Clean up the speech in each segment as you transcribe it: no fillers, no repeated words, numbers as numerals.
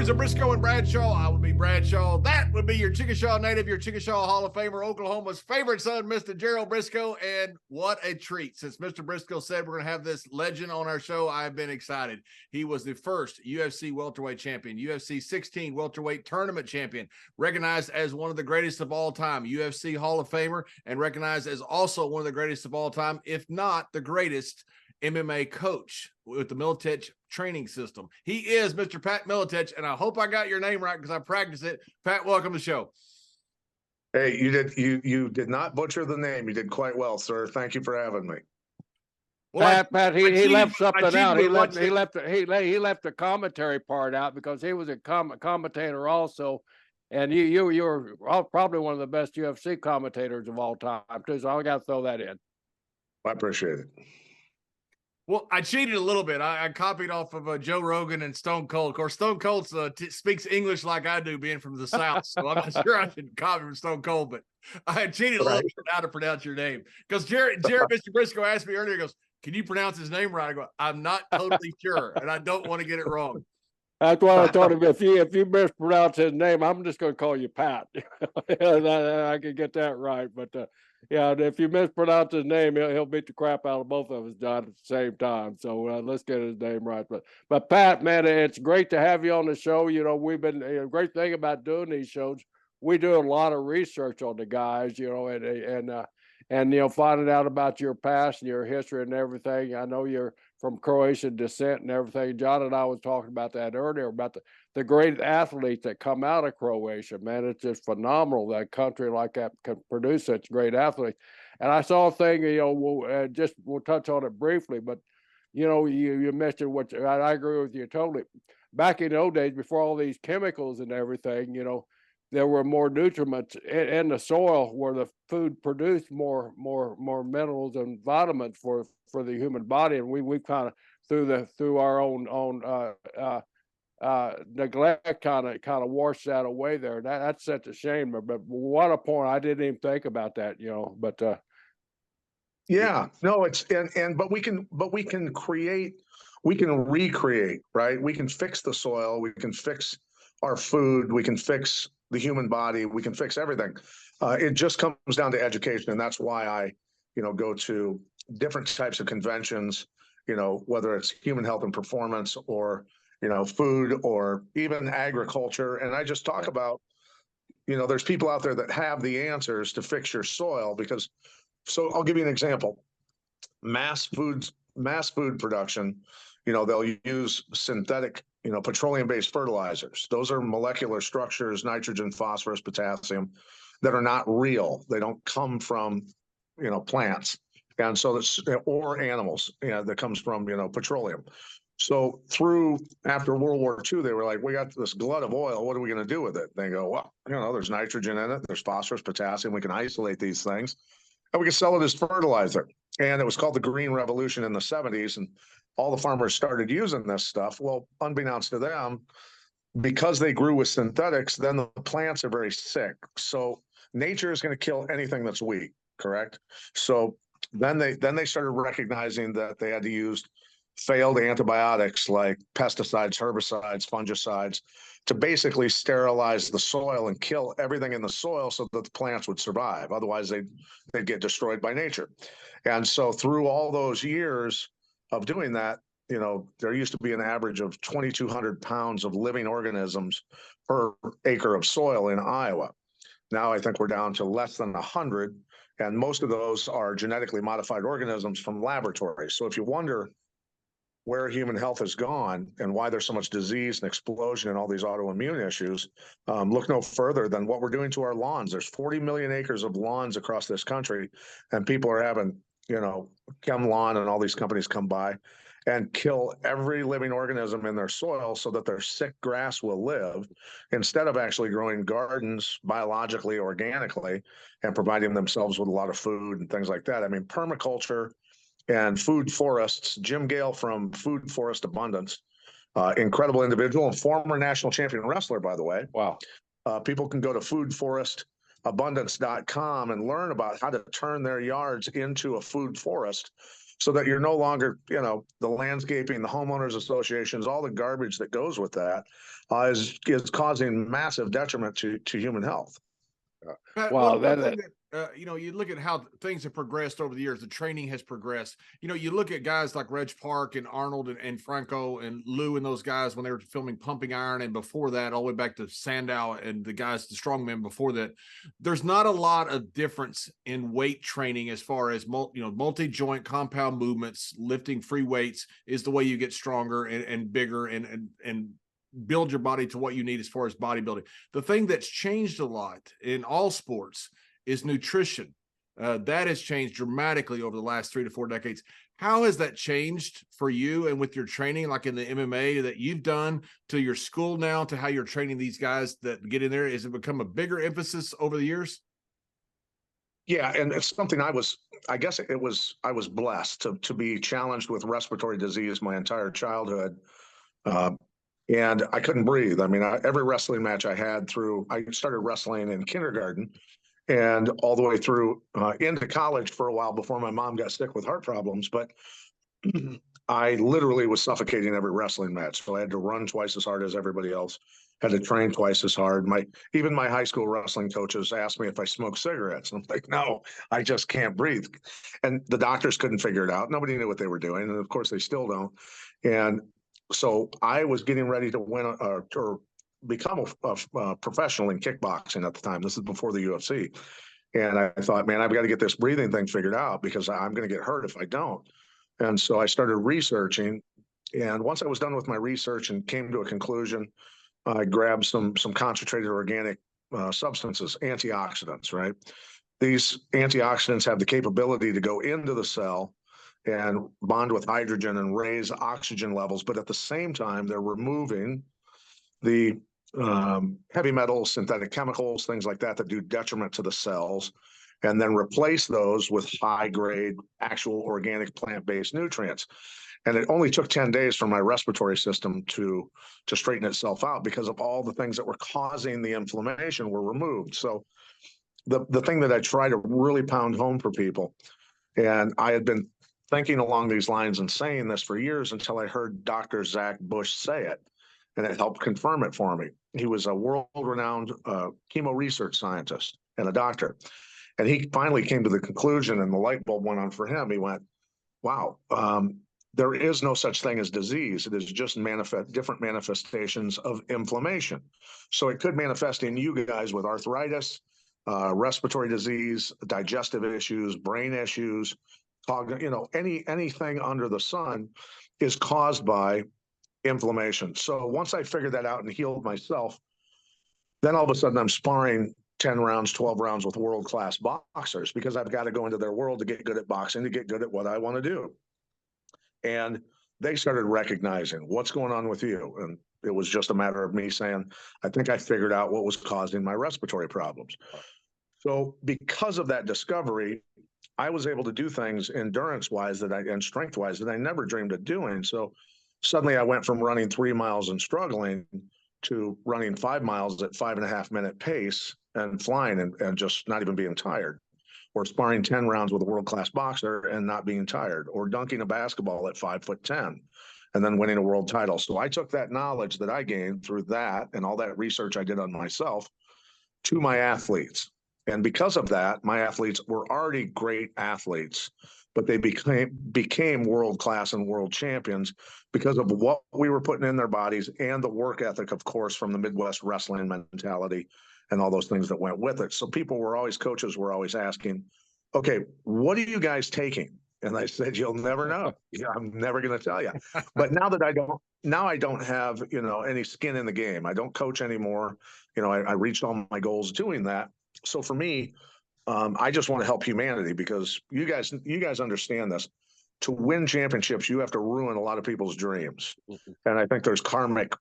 hours of Briscoe and Bradshaw. I would be Bradshaw. That would be your Chickasaw native, your Chickasaw Hall of Famer, Oklahoma's favorite son, Mr. Gerald Briscoe. And what a treat. Since Mr. Briscoe said we're going to have this legend on our show, I've been excited. He was the first UFC welterweight champion, UFC 16 welterweight tournament champion, recognized as one of the greatest of all time, UFC Hall of Famer, and recognized as also one of the greatest of all time, if not the greatest MMA coach with the Militech training system. He is Mr. Pat Militech, and I hope I got your name right because I practiced it. Pat, welcome to the show. Hey, you did not butcher the name. You did quite well, sir. Thank you for having me. Well, Pat, he left something out. He left the commentary part out because he was a commentator also, and you're probably one of the best UFC commentators of all time too. So I got to throw that in. I appreciate it. Well, I cheated a little bit. I copied off of Joe Rogan and Stone Cold. Of course, Stone Cold speaks English like I do, being from the South. So I'm not sure I should copy from Stone Cold, but I cheated a little bit how to pronounce your name. Because Jared, Mr. Briscoe asked me earlier, he goes, "Can you pronounce his name right?" I go, "I'm not totally sure, and I don't want to get it wrong." That's why I told him if you mispronounce his name, I'm just going to call you Pat. I can get that right, but yeah, if you mispronounce his name, he'll beat the crap out of both of us, John, at the same time. So let's get his name right. But Pat, man, it's great to have you on the show. You know, we've been a great thing about doing these shows. We do a lot of research on the guys, you know, and you know, finding out about your past and your history and everything. I know you're from Croatian descent and everything. John and I was talking about that earlier about the great athletes that come out of Croatia. Man, it's just phenomenal that a country like that can produce such great athletes. And I saw a thing, you know, we'll touch on it briefly, but you know, you mentioned what I agree with you totally. Back in the old days, before all these chemicals and everything, you know, there were more nutriments in the soil where the food produced more minerals and vitamins for the human body, and we kind of through our own neglect kind of washed that away there. That's such a shame. But what a point! I didn't even think about that, you know. But yeah, no, but we can recreate, right? We can fix the soil, we can fix our food, we can fix the human body, we can fix everything. It just comes down to education, and that's why I, you know, go to different types of conventions, you know, whether it's human health and performance or, you know, food or even agriculture. And I just talk about, you know, there's people out there that have the answers to fix your soil so I'll give you an example. Mass food production, you know, they'll use synthetic, you know, petroleum-based fertilizers. Those are molecular structures, nitrogen, phosphorus, potassium, that are not real. They don't come from, you know, plants. And so or animals, you know, that comes from, you know, petroleum. So after World War II, they were like, we got this glut of oil. What are we going to do with it? They go, well, you know, there's nitrogen in it. There's phosphorus, potassium. We can isolate these things and we can sell it as fertilizer. And it was called the Green Revolution in the 70s. And all the farmers started using this stuff. Well, unbeknownst to them, because they grew with synthetics, then the plants are very sick. So nature is going to kill anything that's weak, correct? So then they started recognizing that they had to use failed antibiotics like pesticides, herbicides, fungicides to basically sterilize the soil and kill everything in the soil so that the plants would survive. Otherwise, they'd get destroyed by nature. And so through all those years of doing that, you know, there used to be an average of 2,200 pounds of living organisms per acre of soil in Iowa. Now I think we're down to less than 100, and most of those are genetically modified organisms from laboratories. So if you wonder where human health has gone and why there's so much disease and explosion and all these autoimmune issues, look no further than what we're doing to our lawns. There's 40 million acres of lawns across this country, and people are having, you know, ChemLawn and all these companies come by and kill every living organism in their soil so that their sick grass will live, instead of actually growing gardens biologically, organically, and providing themselves with a lot of food and things like that. I mean, permaculture and food forests. Jim Gale from Food Forest Abundance, incredible individual and former national champion wrestler, by the way. Wow. People can go to foodforestabundance.com and learn about how to turn their yards into a food forest. so that you're no longer, you know, the landscaping, the homeowners associations, all the garbage that goes with that is causing massive detriment to human health. Pat, Wow, one thing that you know, you look at how things have progressed over the years. The training has progressed. You know, you look at guys like Reg Park and Arnold and Franco and Lou and those guys when they were filming Pumping Iron, and before that, all the way back to Sandow and the guys, the strongmen before that. There's not a lot of difference in weight training as far as multi-joint compound movements. Lifting free weights is the way you get stronger and bigger and build your body to what you need as far as bodybuilding. The thing that's changed a lot in all sports is nutrition. That has changed dramatically over the last 3 to 4 decades. How has that changed for you and with your training, like in the MMA that you've done, to your school now, to how you're training these guys that get in there? Has it become a bigger emphasis over the years? Yeah, and it's something I was blessed to be challenged with respiratory disease my entire childhood. And I couldn't breathe. I mean, every wrestling match I started wrestling in kindergarten and all the way through into college for a while before my mom got sick with heart problems. But I literally was suffocating every wrestling match. So I had to run twice as hard as everybody else, had to train twice as hard. Even my high school wrestling coaches asked me if I smoked cigarettes. And I'm like, no, I just can't breathe. And the doctors couldn't figure it out. Nobody knew what they were doing. And of course, they still don't. And so I was getting ready to win or become a professional in kickboxing at the time. This is before the UFC. And I thought, man, I've got to get this breathing thing figured out because I'm going to get hurt if I don't. And so I started researching. And once I was done with my research and came to a conclusion, I grabbed some concentrated organic substances, antioxidants, right? These antioxidants have the capability to go into the cell and bond with hydrogen and raise oxygen levels. But at the same time, they're removing the heavy metals, synthetic chemicals, things like that do detriment to the cells, and then replace those with high-grade, actual organic plant-based nutrients. And it only took 10 days for my respiratory system to straighten itself out because of all the things that were causing the inflammation were removed. So the thing that I try to really pound home for people, and I had been thinking along these lines and saying this for years until I heard Dr. Zach Bush say it, and it helped confirm it for me. He was a world-renowned chemo research scientist and a doctor. And he finally came to the conclusion, and the light bulb went on for him. He went, wow, there is no such thing as disease. It is just different manifestations of inflammation. So it could manifest in you guys with arthritis, respiratory disease, digestive issues, brain issues, anything under the sun is caused by inflammation. So once I figured that out and healed myself, then all of a sudden I'm sparring 10 rounds, 12 rounds with world-class boxers because I've got to go into their world to get good at boxing, to get good at what I want to do. And they started recognizing what's going on with you. And it was just a matter of me saying, I think I figured out what was causing my respiratory problems. So because of that discovery, I was able to do things endurance-wise and strength-wise that I never dreamed of doing. So suddenly I went from running 3 miles and struggling to running 5 miles at 5.5 minute pace and flying and just not even being tired, or sparring 10 rounds with a world-class boxer and not being tired, or dunking a basketball at 5'10" and then winning a world title. So I took that knowledge that I gained through that and all that research I did on myself to my athletes. And because of that, my athletes were already great athletes, but they became world-class and world champions because of what we were putting in their bodies and the work ethic, of course, from the Midwest wrestling mentality and all those things that went with it. So coaches were always asking, okay, what are you guys taking? And I said, you'll never know. I'm never going to tell you. But now I don't have, any skin in the game. I don't coach anymore. I reached all my goals doing that. So for me, I just want to help humanity because you guys understand this. To win championships, you have to ruin a lot of people's dreams. Mm-hmm. And I think there's karmic,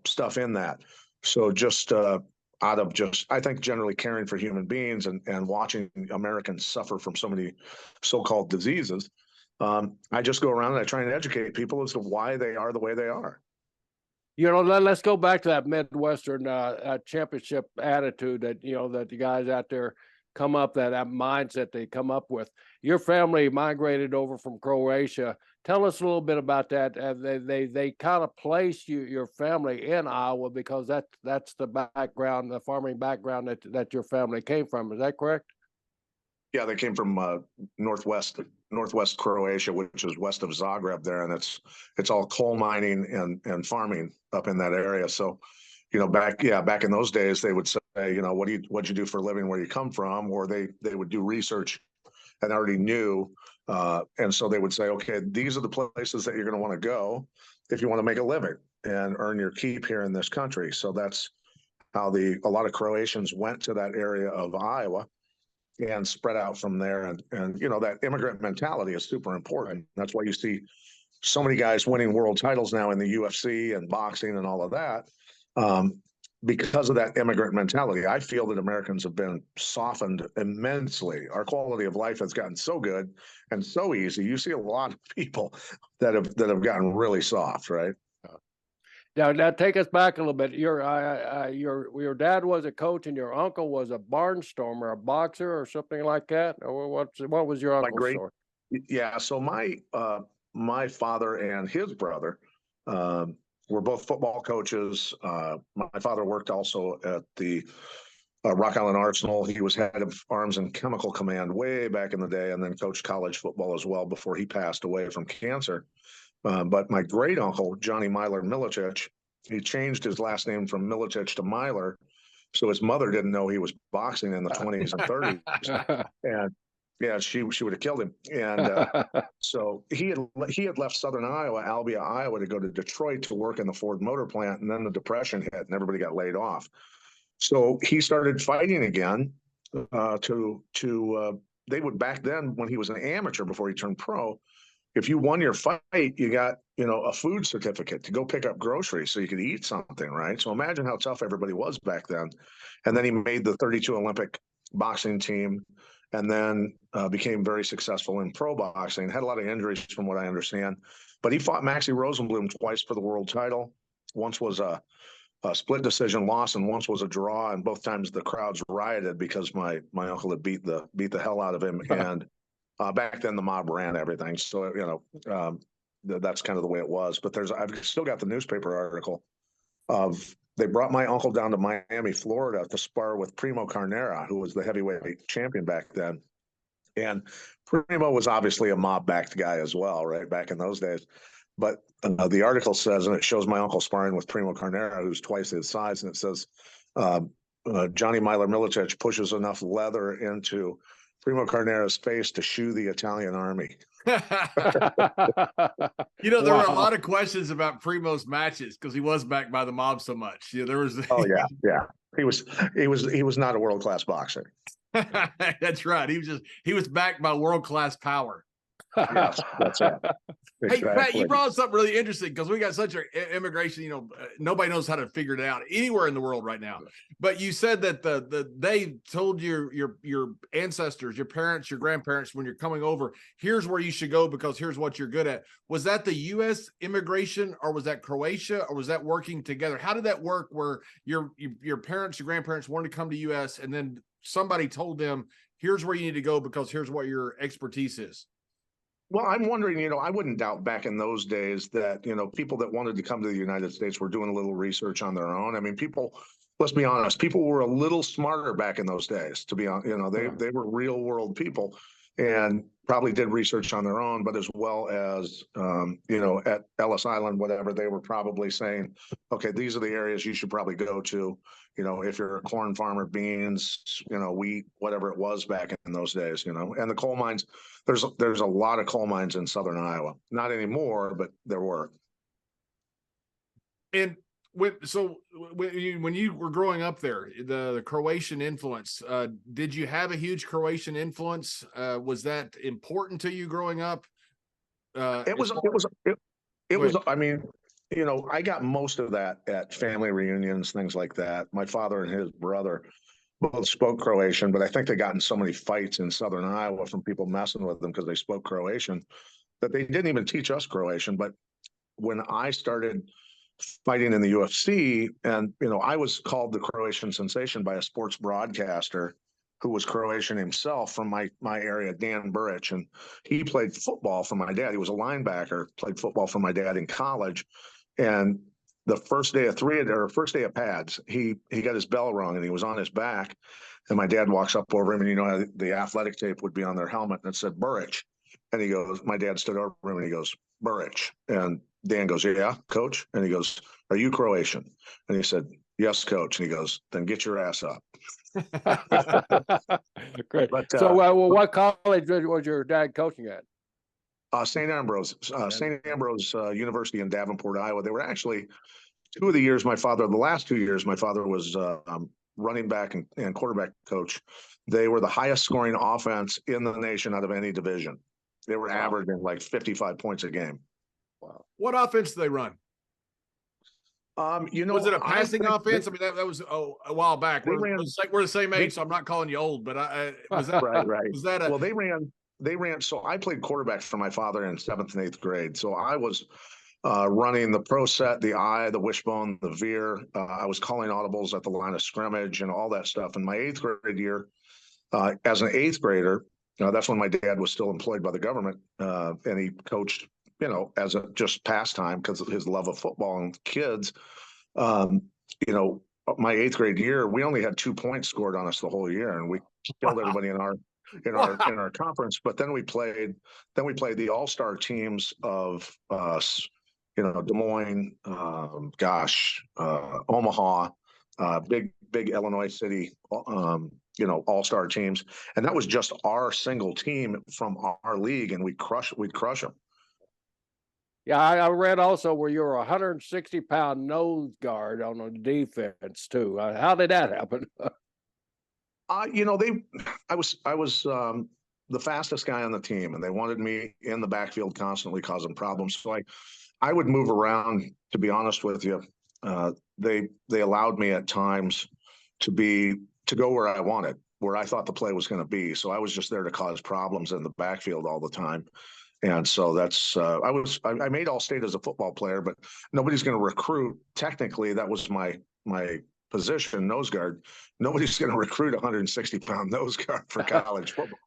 stuff in that. So just I think generally caring for human beings and watching Americans suffer from so many so-called diseases, I just go around and I try and educate people as to why they are the way they are. Let's go back to that Midwestern championship attitude that, that the guys out there come up, that mindset they come up with. Your family migrated over from Croatia. Tell us a little bit about that. They kind of placed your family in Iowa because that's the background, the farming background that your family came from. Is that correct? Yeah, they came from northwest Croatia, which is west of Zagreb there, and it's all coal mining and farming up in that area. So, back in those days, they would say, what'd you do for a living, where you come from, or they would do research and already knew, and so they would say, okay, these are the places that you're going to want to go if you want to make a living and earn your keep here in this country. So that's how a lot of Croatians went to that area of Iowa and spread out from there. And that immigrant mentality is super important. That's why you see so many guys winning world titles now in the UFC and boxing and all of that, because of that immigrant mentality. I feel that Americans have been softened immensely. Our quality of life has gotten so good and so easy. You see a lot of people that have gotten really soft, right? Now take us back a little bit. Your dad was a coach, and your uncle was a barnstormer, a boxer, or something like that. Or what was your uncle's story? Yeah, so my father and his brother were both football coaches. My father worked also at the Rock Island Arsenal. He was head of Arms and Chemical Command way back in the day, and then coached college football as well before he passed away from cancer. But my great uncle, Johnny Myler Milicic, he changed his last name from Milicic to Myler, so his mother didn't know he was boxing in the 20s and 30s, and yeah, she would have killed him. And so he had left Southern Iowa, Albia, Iowa, to go to Detroit to work in the Ford Motor Plant, and then the Depression hit, and everybody got laid off. So he started fighting again. They would, back then, when he was an amateur before he turned pro, if you won your fight, you got, a food certificate to go pick up groceries so you could eat something, right? So imagine how tough everybody was back then. And then he made the 32 Olympic boxing team, and then became very successful in pro boxing. Had a lot of injuries from what I understand, but he fought Maxie Rosenblum twice for the world title. Once was a split decision loss, and once was a draw, and both times the crowds rioted because my uncle had beat the hell out of him. And back then the mob ran everything, so that's kind of the way it was. But I've still got the newspaper article of, they brought my uncle down to Miami, Florida, to spar with Primo Carnera, who was the heavyweight champion back then. And Primo was obviously a mob-backed guy as well, right, back in those days. But the article says, and it shows my uncle sparring with Primo Carnera, who's twice his size, and it says, Johnny Myler Milicic pushes enough leather into Primo Carnera's face to shoe the Italian army. There were a lot of questions about Primo's matches because he was backed by the mob so much. There was. Oh yeah. He was not a world-class boxer. That's right. He was backed by world-class power. Yes, that's right. Exactly. Hey, Pat, you brought up something really interesting because we got such an immigration, nobody knows how to figure it out anywhere in the world right now. But you said that they told your ancestors, your parents, your grandparents, when you're coming over, here's where you should go because here's what you're good at. Was that the U.S. immigration, or was that Croatia, or was that working together? How did that work where your parents, your grandparents wanted to come to U.S. and then somebody told them, here's where you need to go because here's what your expertise is? Well, I'm wondering, I wouldn't doubt back in those days that, people that wanted to come to the United States were doing a little research on their own. I mean, let's be honest, people were a little smarter back in those days, to be honest. They were real world people and probably did research on their own, but as well as, at Ellis Island, whatever, they were probably saying, okay, these are the areas you should probably go to, if you're a corn farmer, beans, wheat, whatever it was back in those days, and the coal mines. There's a lot of coal mines in southern Iowa. Not anymore, but there were. And when you were growing up there, the Croatian influence, did you have a huge Croatian influence? Was that important to you growing up? It was. I mean, I got most of that at family reunions, things like that. My father and his brother both spoke Croatian, but I think they got in so many fights in southern Iowa from people messing with them because they spoke Croatian that they didn't even teach us Croatian. But when I started fighting in the UFC, and I was called the Croatian sensation by a sports broadcaster who was Croatian himself from my area, Dan Buric, and he played football for my dad. He was a linebacker, played football for my dad in college, and the first day of first day of pads, he got his bell rung and he was on his back, and my dad walks up over him, and you know how the athletic tape would be on their helmet, and it said Buric, and he goes, my dad stood over him and he goes, Buric, and Dan goes, yeah, coach, and he goes, are you Croatian? And he said, yes, coach, and he goes, then get your ass up. Great. But, So, what college was your dad coaching at? St. Ambrose University in Davenport, Iowa. They were actually 2 of the years the last 2 years, my father was running back and quarterback coach. They were the highest scoring offense in the nation out of any division. They were averaging like 55 points a game. Wow. What offense do they run? Was it a passing offense? I mean, that was a while back. We're the same age, so I'm not calling you old, but was that right? Was that well? They ran. So I played quarterback for my father in 7th and 8th grade. So I was running the pro set, the eye, the wishbone, the veer. I was calling audibles at the line of scrimmage and all that stuff. In my 8th grade year, as an 8th grader, that's when my dad was still employed by the government, and he coached, as a just pastime because of his love of football and kids. My 8th grade year, we only had 2 points scored on us the whole year, and we killed everybody in our conference. But then we played the all-star teams of Des Moines, Omaha, big Illinois City, all-star teams, and that was just our single team from our league, and we'd crush them. Yeah, I read also where you're a 160-pound nose guard on the defense too. How did that happen? I was the fastest guy on the team, and they wanted me in the backfield constantly causing problems. So I would move around. To be honest with you, they allowed me at times to go where I wanted, where I thought the play was going to be. So I was just there to cause problems in the backfield all the time. And so that's I made All-State as a football player, but nobody's going to recruit. Technically, that was my position, nose guard. Nobody's going to recruit a 160-pound nose guard for college football.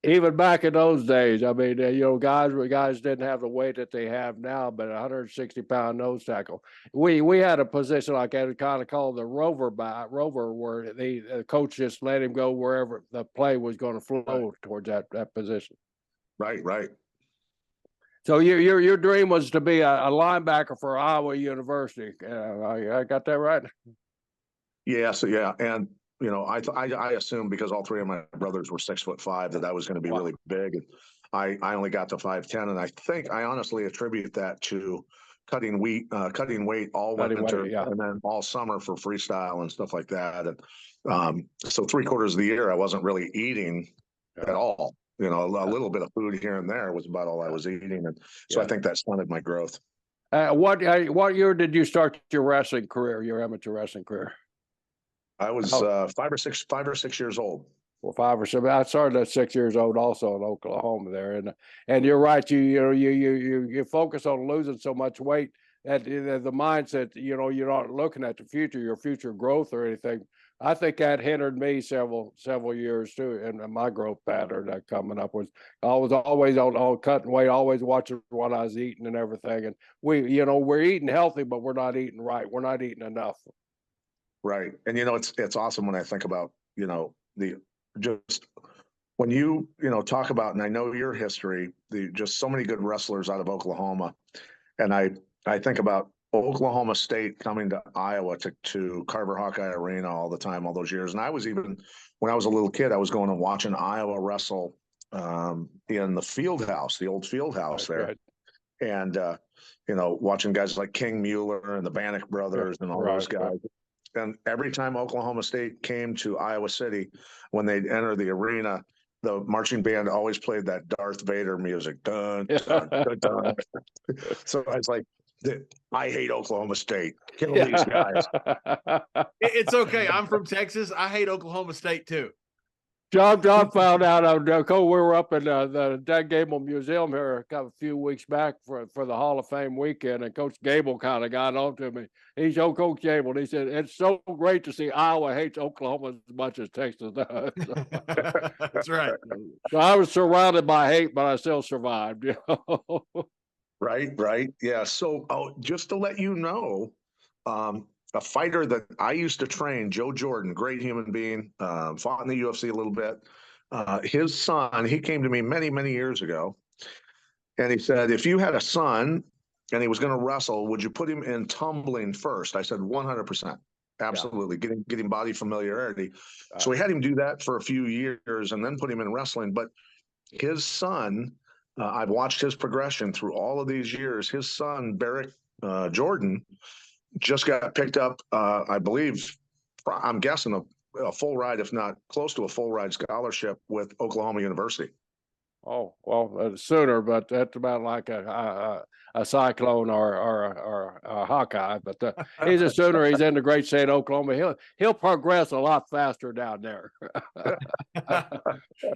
Even back in those days, I mean, guys didn't have the weight that they have now, but a 160-pound nose tackle. We had a position like that, kind of called the rover, where the coach just let him go wherever the play was going to flow towards that position. Right. So your dream was to be a linebacker for Iowa University. I got that right? Yeah. So yeah, and I assumed because all 3 of my brothers were 6'5" that I was going to be really big, and I only got to 5'10", and I think I honestly attribute that to cutting weight all winter and then all summer for freestyle and stuff like that. And so 3/4 of the year I wasn't really eating at all. A little bit of food here and there was about all I was eating, and so I think that stunted my growth. What year did you start your amateur wrestling career? I was 5 or 6 years old. Well, 5 or 7. I started at 6 years old, also in Oklahoma there, and you're right. You focus on losing so much weight that the mindset. You're not looking at the future, your future growth or anything. I think that hindered me several years too, and my growth pattern coming up was I was always on cutting weight, always watching what I was eating and everything. And we're eating healthy, but we're not eating right. We're not eating enough. Right, and it's awesome when I think about when you talk about, and I know your history, just so many good wrestlers out of Oklahoma, and I think about Oklahoma State coming to Iowa to Carver Hawkeye Arena all the time, all those years. And I was when I was a little kid, I was going and watching Iowa wrestle in the field house, the old field house there. Right. And, watching guys like King Mueller and the Bannock brothers and all those guys. Right. And every time Oklahoma State came to Iowa City, when they'd enter the arena, the marching band always played that Darth Vader music. Dun, dun, dun, dun. So I was like, I hate Oklahoma State. Kill these guys. It's okay. I'm from Texas. I hate Oklahoma State too. John found out. We were up in the Dan Gable Museum here a few weeks back for the Hall of Fame weekend, and Coach Gable kind of got on to me. He's Coach Gable. He said it's so great to see Iowa hates Oklahoma as much as Texas does. That's right. So I was surrounded by hate, but I still survived. Right. Yeah. So just to let you know, a fighter that I used to train, Joe Jordan, great human being, fought in the UFC a little bit. His son, he came to me many, many years ago, and he said, if you had a son and he was going to wrestle, would you put him in tumbling first? I said, 100%. Absolutely. Yeah. Getting body familiarity. So we had him do that for a few years and then put him in wrestling. But his son, I've watched his progression through all of these years. His son, Barrett Jordan, just got picked up, I believe, I'm guessing a full ride, if not close to a full ride scholarship with Oklahoma University. Oh, well, sooner, but that's about like a Cyclone or a Hawkeye. But he's a Sooner. He's in the great state of Oklahoma. He'll progress a lot faster down there.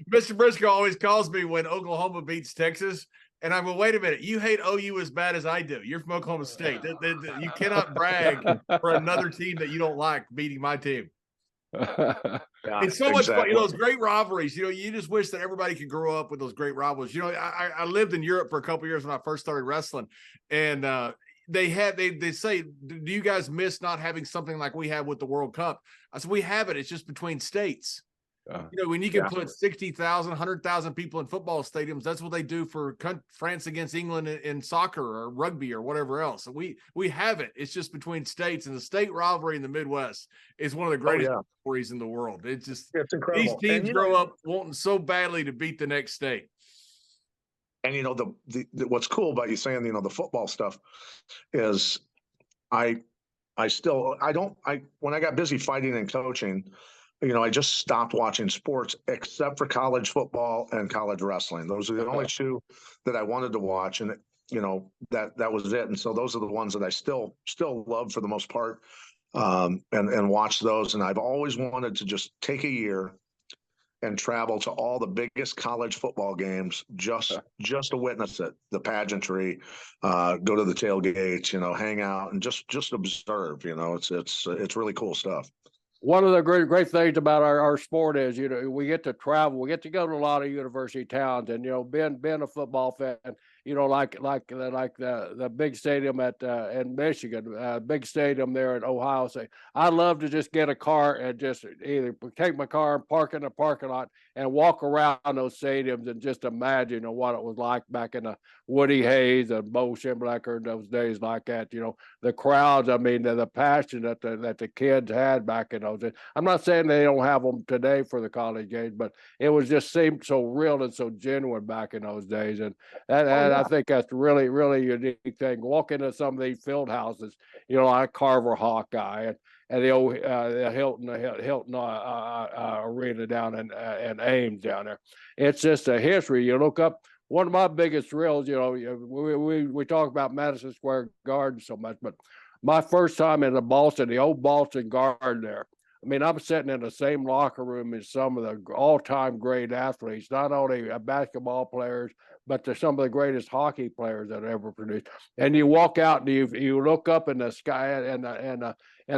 Mr. Briscoe always calls me when Oklahoma beats Texas. And I go, wait a minute, you hate OU as bad as I do. You're from Oklahoma State. You cannot brag for another team that you don't like beating my team. Yeah, it's so much fun. Those great rivalries. You just wish that everybody could grow up with those great rivalries. I lived in Europe for a couple of years when I first started wrestling, and they say, do you guys miss not having something like we have with the World Cup? I said, we have it. It's just between states. When you can put 60,000, 100,000 people in football stadiums, that's what they do for France against England in soccer or rugby or whatever else. So we have it. It's just between states, and the state rivalry in the Midwest is one of the greatest rivalries in the world. It's incredible. These teams grow up wanting so badly to beat the next state. And what's cool about you saying the football stuff is when I got busy fighting and coaching, I just stopped watching sports except for college football and college wrestling. Those are the only two that I wanted to watch, and that was it. And so those are the ones that I still love for the most part, and watch those. And I've always wanted to just take a year and travel to all the biggest college football games just to witness it, the pageantry, go to the tailgates, hang out and just observe. It's really cool stuff. One of the great things about our sport is, we get to travel, we get to go to a lot of university towns, and being a football fan, like the big stadium in Michigan, big stadium there at Ohio State. I love to just get a car and just either take my car and park in the parking lot and walk around those stadiums and just imagine what it was like back in the Woody Hayes and Bo Schembechler in those days like that. The crowds, the passion that the kids had back in those days. I'm not saying they don't have them today for the college games, but it was just seemed so real and so genuine back in those days. And I think that's really, really unique thing. Walk into some of these field houses, like Carver Hawkeye and the old Hilton Arena down in Ames down there. It's just a history. You look up. One of my biggest thrills, we talk about Madison Square Garden so much, but my first time in the old Boston Garden there, I'm sitting in the same locker room as some of the all-time great athletes, not only basketball players, but to some of the greatest hockey players that ever produced. And you walk out and you look up in the sky and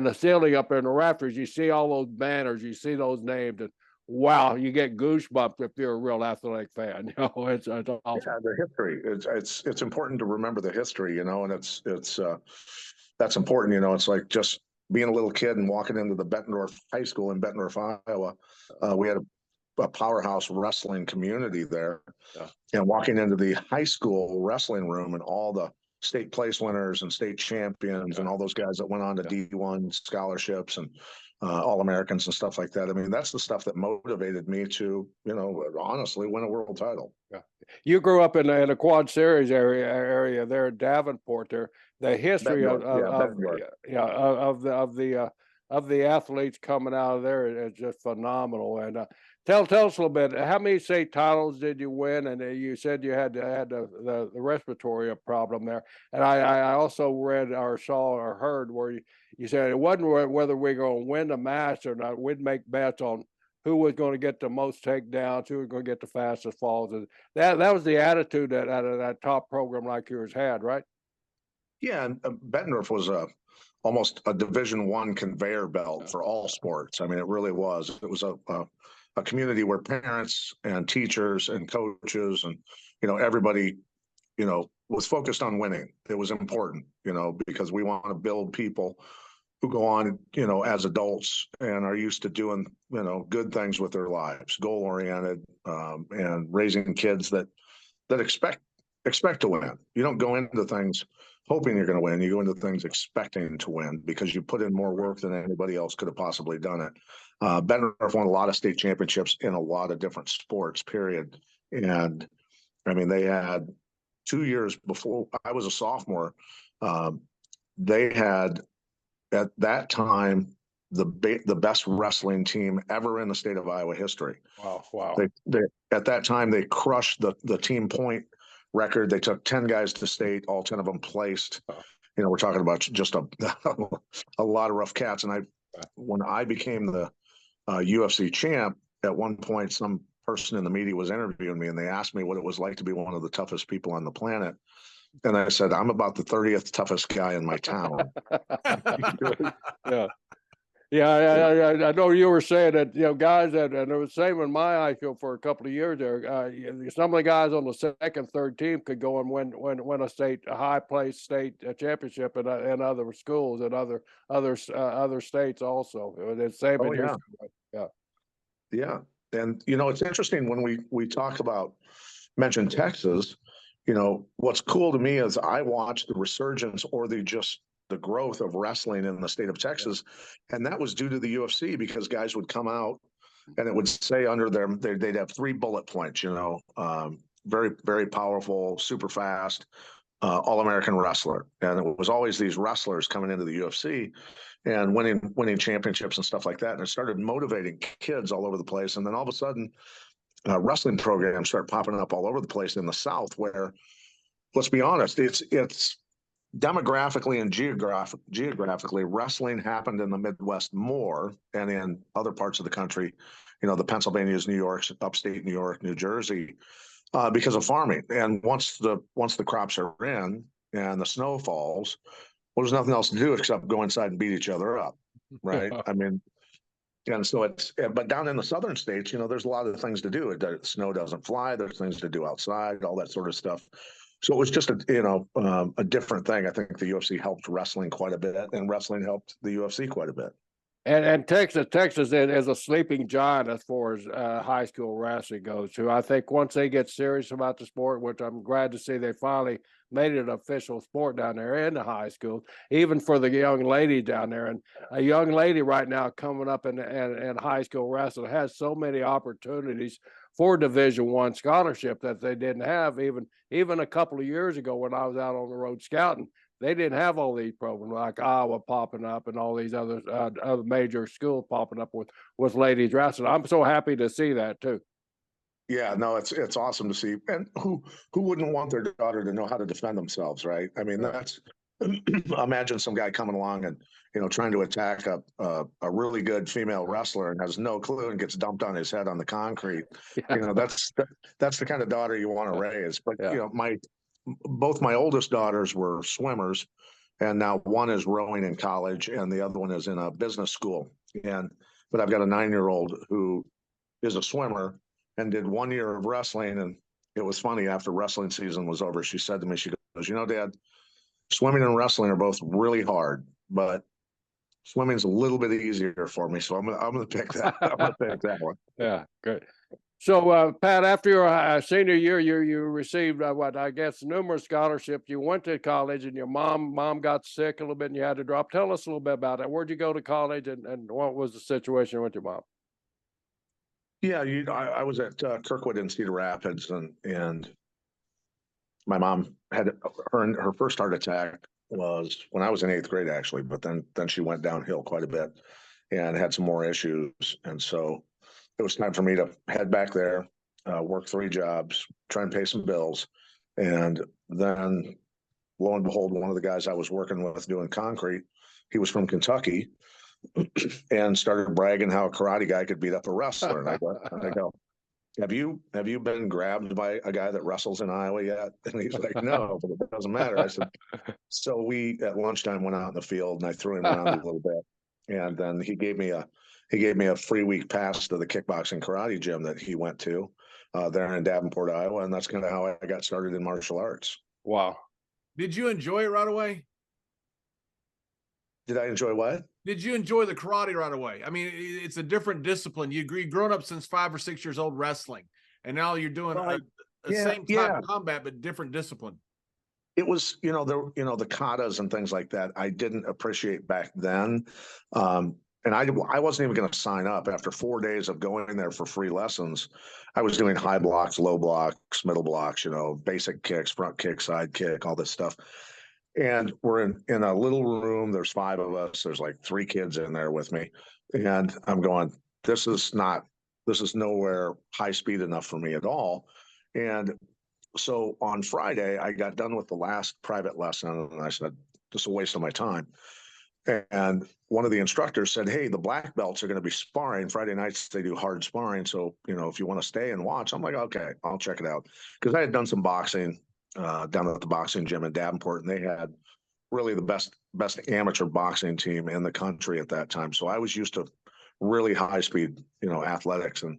the ceiling up there in the rafters, you see all those banners, you see those names, and wow, you get goosebumps if you're a real athletic fan. It's awesome. Yeah, the history. It's important to remember the history, and it's that's important. It's like just being a little kid and walking into the Bettendorf High School in Bettendorf, Iowa. We had a powerhouse wrestling community there, and walking into the high school wrestling room and all the state place winners and state champions and all those guys that went on to D1 scholarships and All-Americans and stuff like that. That's the stuff that motivated me to, honestly win a world title. Yeah. You grew up in the Quad Cities area there in Davenport. There, the history of the athletes coming out of there is just phenomenal. And tell us a little bit. How many state titles did you win? And you said you had the respiratory problem there. And I also read or saw or heard where you said it wasn't whether we're going to win the match or not. We'd make bets on who was going to get the most takedowns, who was going to get the fastest falls. And that was the attitude that that top program like yours had, right? Yeah, and Bettendorf was almost a Division I conveyor belt for all sports. I mean, it really was. It was a community where parents and teachers and coaches and everybody was focused on winning. It was important, because we want to build people who go on, as adults and are used to doing, good things with their lives, goal oriented, and raising kids that expect to win. You don't go into things hoping you're going to win. You go into things expecting to win because you put in more work than anybody else could have possibly done it. Bettendorf won a lot of state championships in a lot of different sports, period. And I mean, they had 2 years before I was a sophomore. They had at that time the best wrestling team ever in the state of Iowa history. Wow! Wow! They at that time they crushed the team point record. They took 10 guys to state. All 10 of them placed. We're talking about just a lot of rough cats. And when I became the UFC champ, at one point, some person in the media was interviewing me, and they asked me what it was like to be one of the toughest people on the planet. And I said, I'm about the 30th toughest guy in my town. Yeah. Yeah, I know you were saying that, guys that, and it was the same in my high school for a couple of years there. Some of the guys on the second, third team could go and win a high place state championship in other schools and other states also. The same in your school. Yeah. Yeah. And, it's interesting when we talk about, mention Texas, what's cool to me is I watched the resurgence or the growth of wrestling in the state of Texas. And that was due to the UFC because guys would come out and it would say under them, they'd have 3 bullet points, very, very powerful, super fast, all-American wrestler. And it was always these wrestlers coming into the UFC and winning championships and stuff like that. And it started motivating kids all over the place. And then all of a sudden, wrestling programs start popping up all over the place in the South where, let's be honest, it's demographically and geographically, wrestling happened in the Midwest more and in other parts of the country, the Pennsylvanias, New York, upstate New York, New Jersey, because of farming. And once the crops are in and the snow falls, well, there's nothing else to do except go inside and beat each other up, right? I mean, and so but down in the southern states, there's a lot of things to do. Snow doesn't fly. There's things to do outside, all that sort of stuff. So it was just a different thing. I think the UFC helped wrestling quite a bit, and wrestling helped the UFC quite a bit. And Texas is a sleeping giant as far as high school wrestling goes too. I think once they get serious about the sport, which I'm glad to see they finally made it an official sport down there in the high school, even for the young lady down there. And a young lady right now coming up in high school wrestling has so many opportunities for Division I scholarship that they didn't have even a couple of years ago when I was out on the road scouting. They didn't have all these programs like Iowa popping up and all these other major schools popping up with ladies wrestling. I'm so happy to see that too. Yeah, no, it's awesome to see. And who wouldn't want their daughter to know how to defend themselves, right? I mean, that's imagine some guy coming along and trying to attack a really good female wrestler and has no clue and gets dumped on his head on the concrete. Yeah. That's the kind of daughter you want to raise. But both my oldest daughters were swimmers, and now one is rowing in college and the other one is in a business school. But I've got a 9-year-old who is a swimmer and did 1 year of wrestling. And it was funny, after wrestling season was over, she said to me, she goes, Dad, swimming and wrestling are both really hard, but swimming's a little bit easier for me. So I'm gonna pick that. I'm gonna pick that one. Yeah, good. So, Pat, after your senior year, you received numerous scholarships. You went to college, and your mom got sick a little bit, and you had to drop. Tell us a little bit about that. Where'd you go to college, and what was the situation with your mom? Yeah, I was at Kirkwood in Cedar Rapids, and my mom had her first heart attack was when I was in 8th grade, actually. But then she went downhill quite a bit and had some more issues, and so it was time for me to head back there, work 3 jobs, try and pay some bills. And then lo and behold, one of the guys I was working with doing concrete, he was from Kentucky. and started bragging how a karate guy could beat up a wrestler. And I go, have you been grabbed by a guy that wrestles in Iowa yet? And he's like, no, but it doesn't matter. I said, so we at lunchtime went out in the field and I threw him around a little bit. And then he gave me a free week pass to the kickboxing karate gym that he went to there in Davenport, Iowa. And that's kind of how I got started in martial arts. Wow. Did you enjoy it right away? Did I enjoy what? Did you enjoy the karate right away? I mean, it's a different discipline. You've grown up since 5 or 6 years old wrestling, and now you're doing a same type of combat, but different discipline. It was, the katas and things like that. I didn't appreciate back then. And I wasn't even going to sign up. After 4 days of going there for free lessons, I was doing high blocks, low blocks, middle blocks, basic kicks, front kick, side kick, all this stuff. And we're in a little room. There's 5 of us. There's like 3 kids in there with me. And I'm going, this is nowhere high speed enough for me at all. And so on Friday, I got done with the last private lesson and I said, this is a waste of my time. And one of the instructors said, hey, the black belts are going to be sparring. Friday nights, they do hard sparring. So, if you want to stay and watch, I'm like, okay, I'll check it out. Because I had done some boxing down at the boxing gym in Davenport, and they had really the best amateur boxing team in the country at that time. So I was used to really high speed, athletics. And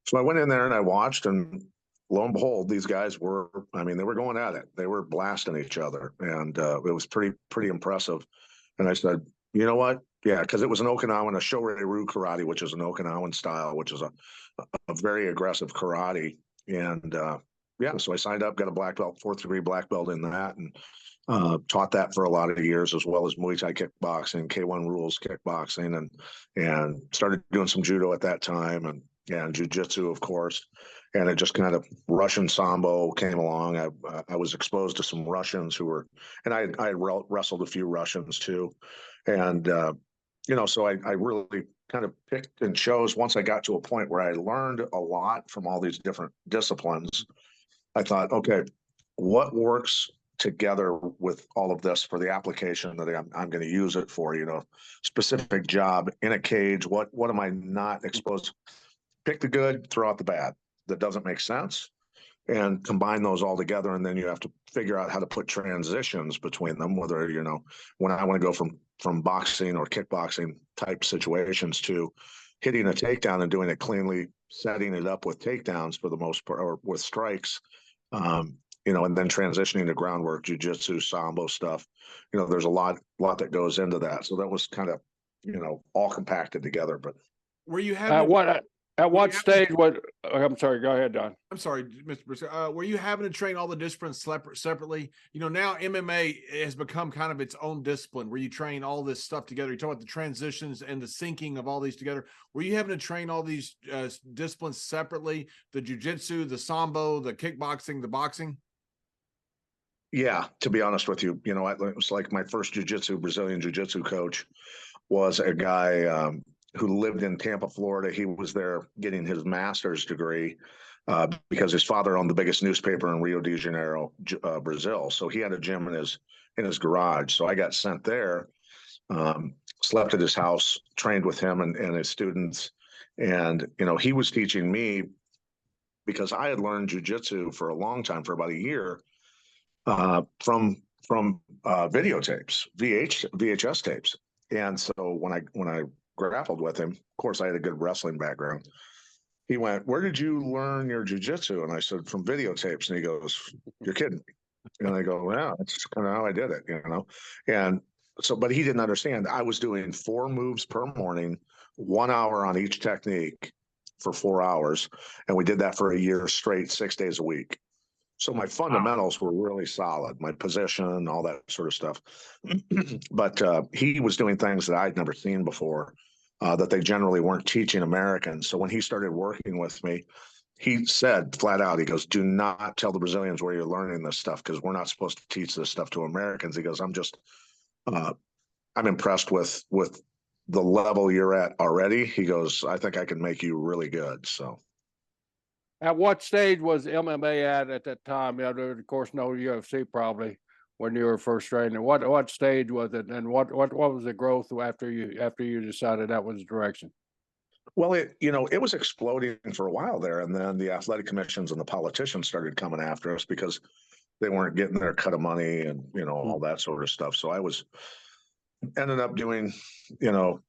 so I went in there and I watched, and lo and behold, these guys they were going at it. They were blasting each other, and it was pretty impressive. And I said, you know what? Yeah, because it was an Okinawan, a Shorei-ryu karate, which is an Okinawan style, which is a very aggressive karate. And so I signed up, got a black belt, 4th degree black belt in that, and taught that for a lot of years, as well as Muay Thai kickboxing, K1 rules kickboxing, and started doing some judo at that time, and jiu-jitsu, of course. And it just kind of Russian Sambo came along. I was exposed to some Russians who were, and I had wrestled a few Russians too. And, so I really kind of picked and chose. Once I got to a point where I learned a lot from all these different disciplines, I thought, okay, what works together with all of this for the application that I'm going to use it for, specific job in a cage. What am I not exposed to? Pick the good, throw out the bad that doesn't make sense, and combine those all together. And then you have to figure out how to put transitions between them, whether, when I want to go from boxing or kickboxing type situations to hitting a takedown and doing it cleanly, setting it up with takedowns for the most part, or with strikes, and then transitioning to groundwork, jiu-jitsu, sambo stuff. There's a lot that goes into that. So that was kind of, all compacted together. But were you having at what stage I'm sorry, go ahead, Don. I'm sorry, Mr. Briscoe. Were you having to train all the disciplines separately? Now MMA has become kind of its own discipline where you train all this stuff together. You talk about the transitions and the syncing of all these together. Were you having to train all these disciplines separately? The jiu-jitsu, the sambo, the kickboxing, the boxing? Yeah, to be honest with you, it was like my first Brazilian jiu-jitsu coach was a guy who lived in Tampa, Florida. He was there getting his master's degree because his father owned the biggest newspaper in Rio de Janeiro, Brazil. So he had a gym in his garage. So I got sent there, slept at his house, trained with him and his students. And, he was teaching me, because I had learned jiu-jitsu for a long time, for about a year, from videotapes, VHS tapes. And so when I grappled with him, of course I had a good wrestling background. He went, where did you learn your jiu-jitsu? And I said, from videotapes. And he goes, you're kidding me. And I go, yeah, that's kind of how I did it, And so, but he didn't understand. I was doing 4 moves per morning, 1 hour on each technique for 4 hours. And we did that for a year straight, 6 days a week. So my fundamentals were really solid, my position, all that sort of stuff. But he was doing things that I'd never seen before, that they generally weren't teaching Americans. So when he started working with me, he said flat out, he goes, do not tell the Brazilians where you're learning this stuff, because we're not supposed to teach this stuff to Americans. He goes, I'm impressed with the level you're at already. He goes, I think I can make you really good. So. At what stage was MMA at that time? Of course, no UFC probably. when you were first training? What stage was it, and what was the growth after you decided that was the direction? Well, it was exploding for a while there, and then the athletic commissions and the politicians started coming after us because they weren't getting their cut of money and all that sort of stuff. So I was ended up doing, you know,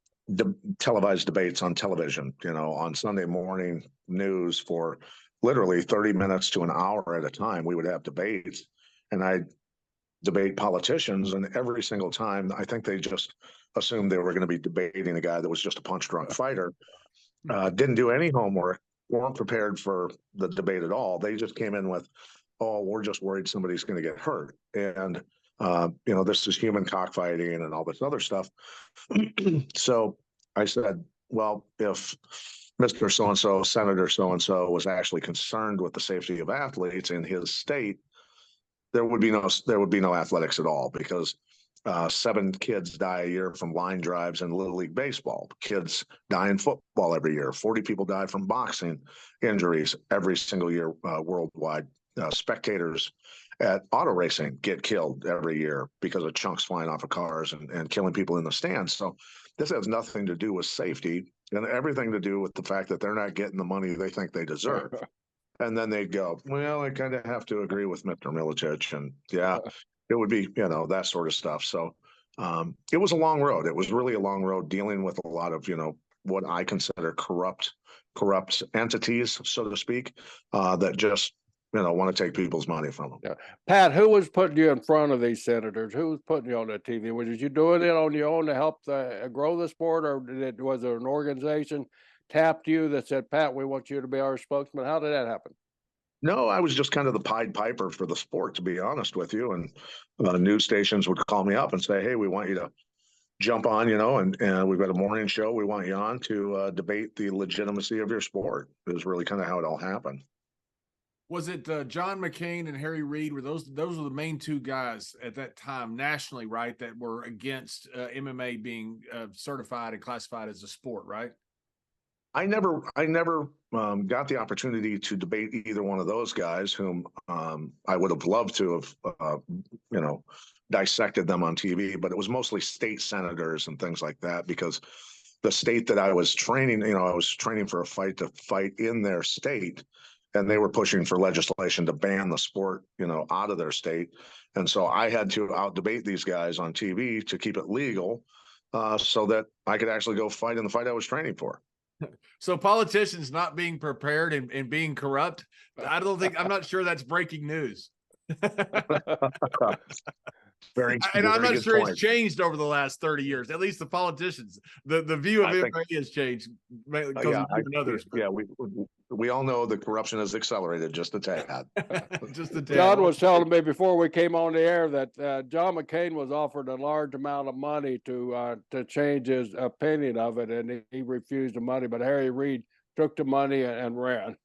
televised debates on television, on Sunday morning news for literally 30 minutes to an hour at a time. We would have debates, and I debate politicians, and every single time I think they just assumed they were going to be debating a guy that was just a punch drunk fighter. Didn't do any homework, weren't prepared for the debate at all. They just came in with, oh, we're just worried somebody's going to get hurt. And, this is human cockfighting and all this other stuff. So I said, well, if Mr. So-and-so, Senator so-and-so was actually concerned with the safety of athletes in his state, there would be no athletics at all, because 7 kids die a year from line drives in Little League Baseball. Kids die in football every year. 40 people die from boxing injuries every single year worldwide. Spectators at auto racing get killed every year because of chunks flying off of cars and killing people in the stands. So this has nothing to do with safety and everything to do with the fact that they're not getting the money they think they deserve. And then they'd go, well, I kind of have to agree with Mr. Milicic. And yeah, it would be, that sort of stuff. So it was a long road. It was really a long road dealing with a lot of, what I consider corrupt entities, so to speak, that just, want to take people's money from them. Yeah. Pat, who was putting you in front of these senators? Who was putting you on the TV? Was you doing it on your own to help grow the sport, or was there an organization tapped you that said, Pat, we want you to be our spokesman? How did that happen? No, I was just kind of the Pied Piper for the sport, to be honest with you. And news stations would call me up and say, hey, we want you to jump on, and we've got a morning show. We want you on to debate the legitimacy of your sport. It was really kind of how it all happened. Was it John McCain and Harry Reid? Were those were the main 2 guys at that time nationally, right? That were against MMA being certified and classified as a sport, right? I never got the opportunity to debate either one of those guys, whom I would have loved to have, dissected them on TV. But it was mostly state senators and things like that, because the state that I was training, I was training for a fight to fight in their state, and they were pushing for legislation to ban the sport, out of their state. And so I had to out debate these guys on TV to keep it legal, so that I could actually go fight in the fight I was training for. So politicians not being prepared and being corrupt, I'm not sure that's breaking news. And I'm not sure it's changed over the last 30 years. At least the politicians, the view of MMA has changed. We all know the corruption has accelerated just a tad. Just a tad. John was telling me before we came on the air that John McCain was offered a large amount of money to change his opinion of it, and he refused the money. But Harry Reid took the money and ran.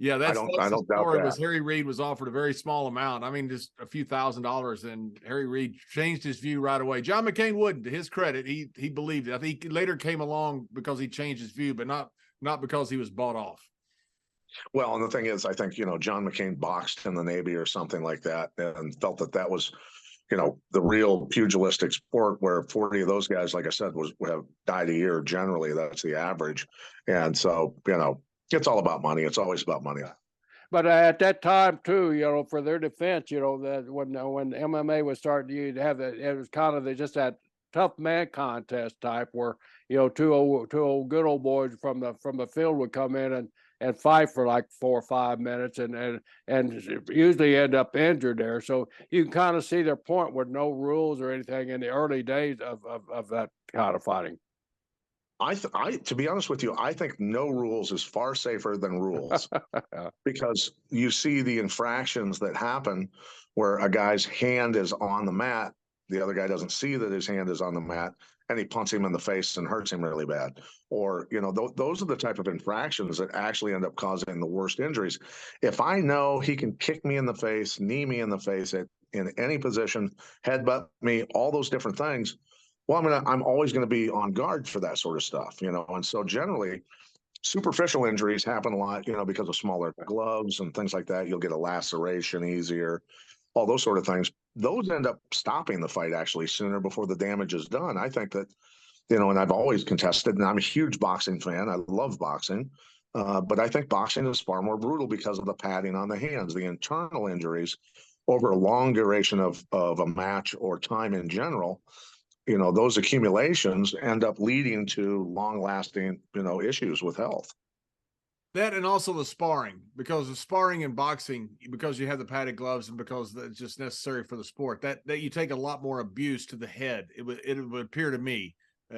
Yeah, I don't doubt that. Was Harry Reid was offered a very small amount. I mean, just a few $1,000s, and Harry Reid changed his view right away. John McCain wouldn't. To his credit, he believed it. I think he later came along because he changed his view, but not because he was bought off. Well, and the thing is, I think, John McCain boxed in the Navy or something like that, and felt that was, the real pugilistic sport, where 40 of those guys, like I said, would have died a year. Generally, that's the average. And so, it's all about money. It's always about money. But at that time too, for their defense, that when MMA was starting, you'd have that. It was kind of just that tough man contest type where two old good old boys from the field would come in and fight for like 4 or 5 minutes and usually end up injured there. So you can kind of see their point with no rules or anything in the early days of that kind of fighting. To be honest with you, I think no rules is far safer than rules, because you see the infractions that happen where a guy's hand is on the mat, the other guy doesn't see that his hand is on the mat, and he punts him in the face and hurts him really bad. Or, those are the type of infractions that actually end up causing the worst injuries. If I know he can kick me in the face, knee me in the face in any position, headbutt me, all those different things, well, I'm always going to be on guard for that sort of stuff, and so generally superficial injuries happen a lot, because of smaller gloves and things like that. You'll get a laceration easier. all those sort of things, those end up stopping the fight actually sooner before the damage is done. I think that, and I've always contested, and I'm a huge boxing fan. I love boxing. But I think boxing is far more brutal because of the padding on the hands, the internal injuries over a long duration of a match or time in general. Those accumulations end up leading to long lasting, issues with health. That and also the sparring, because the sparring in boxing, because you have the padded gloves and because it's just necessary for the sport, that you take a lot more abuse to the head. It would appear to me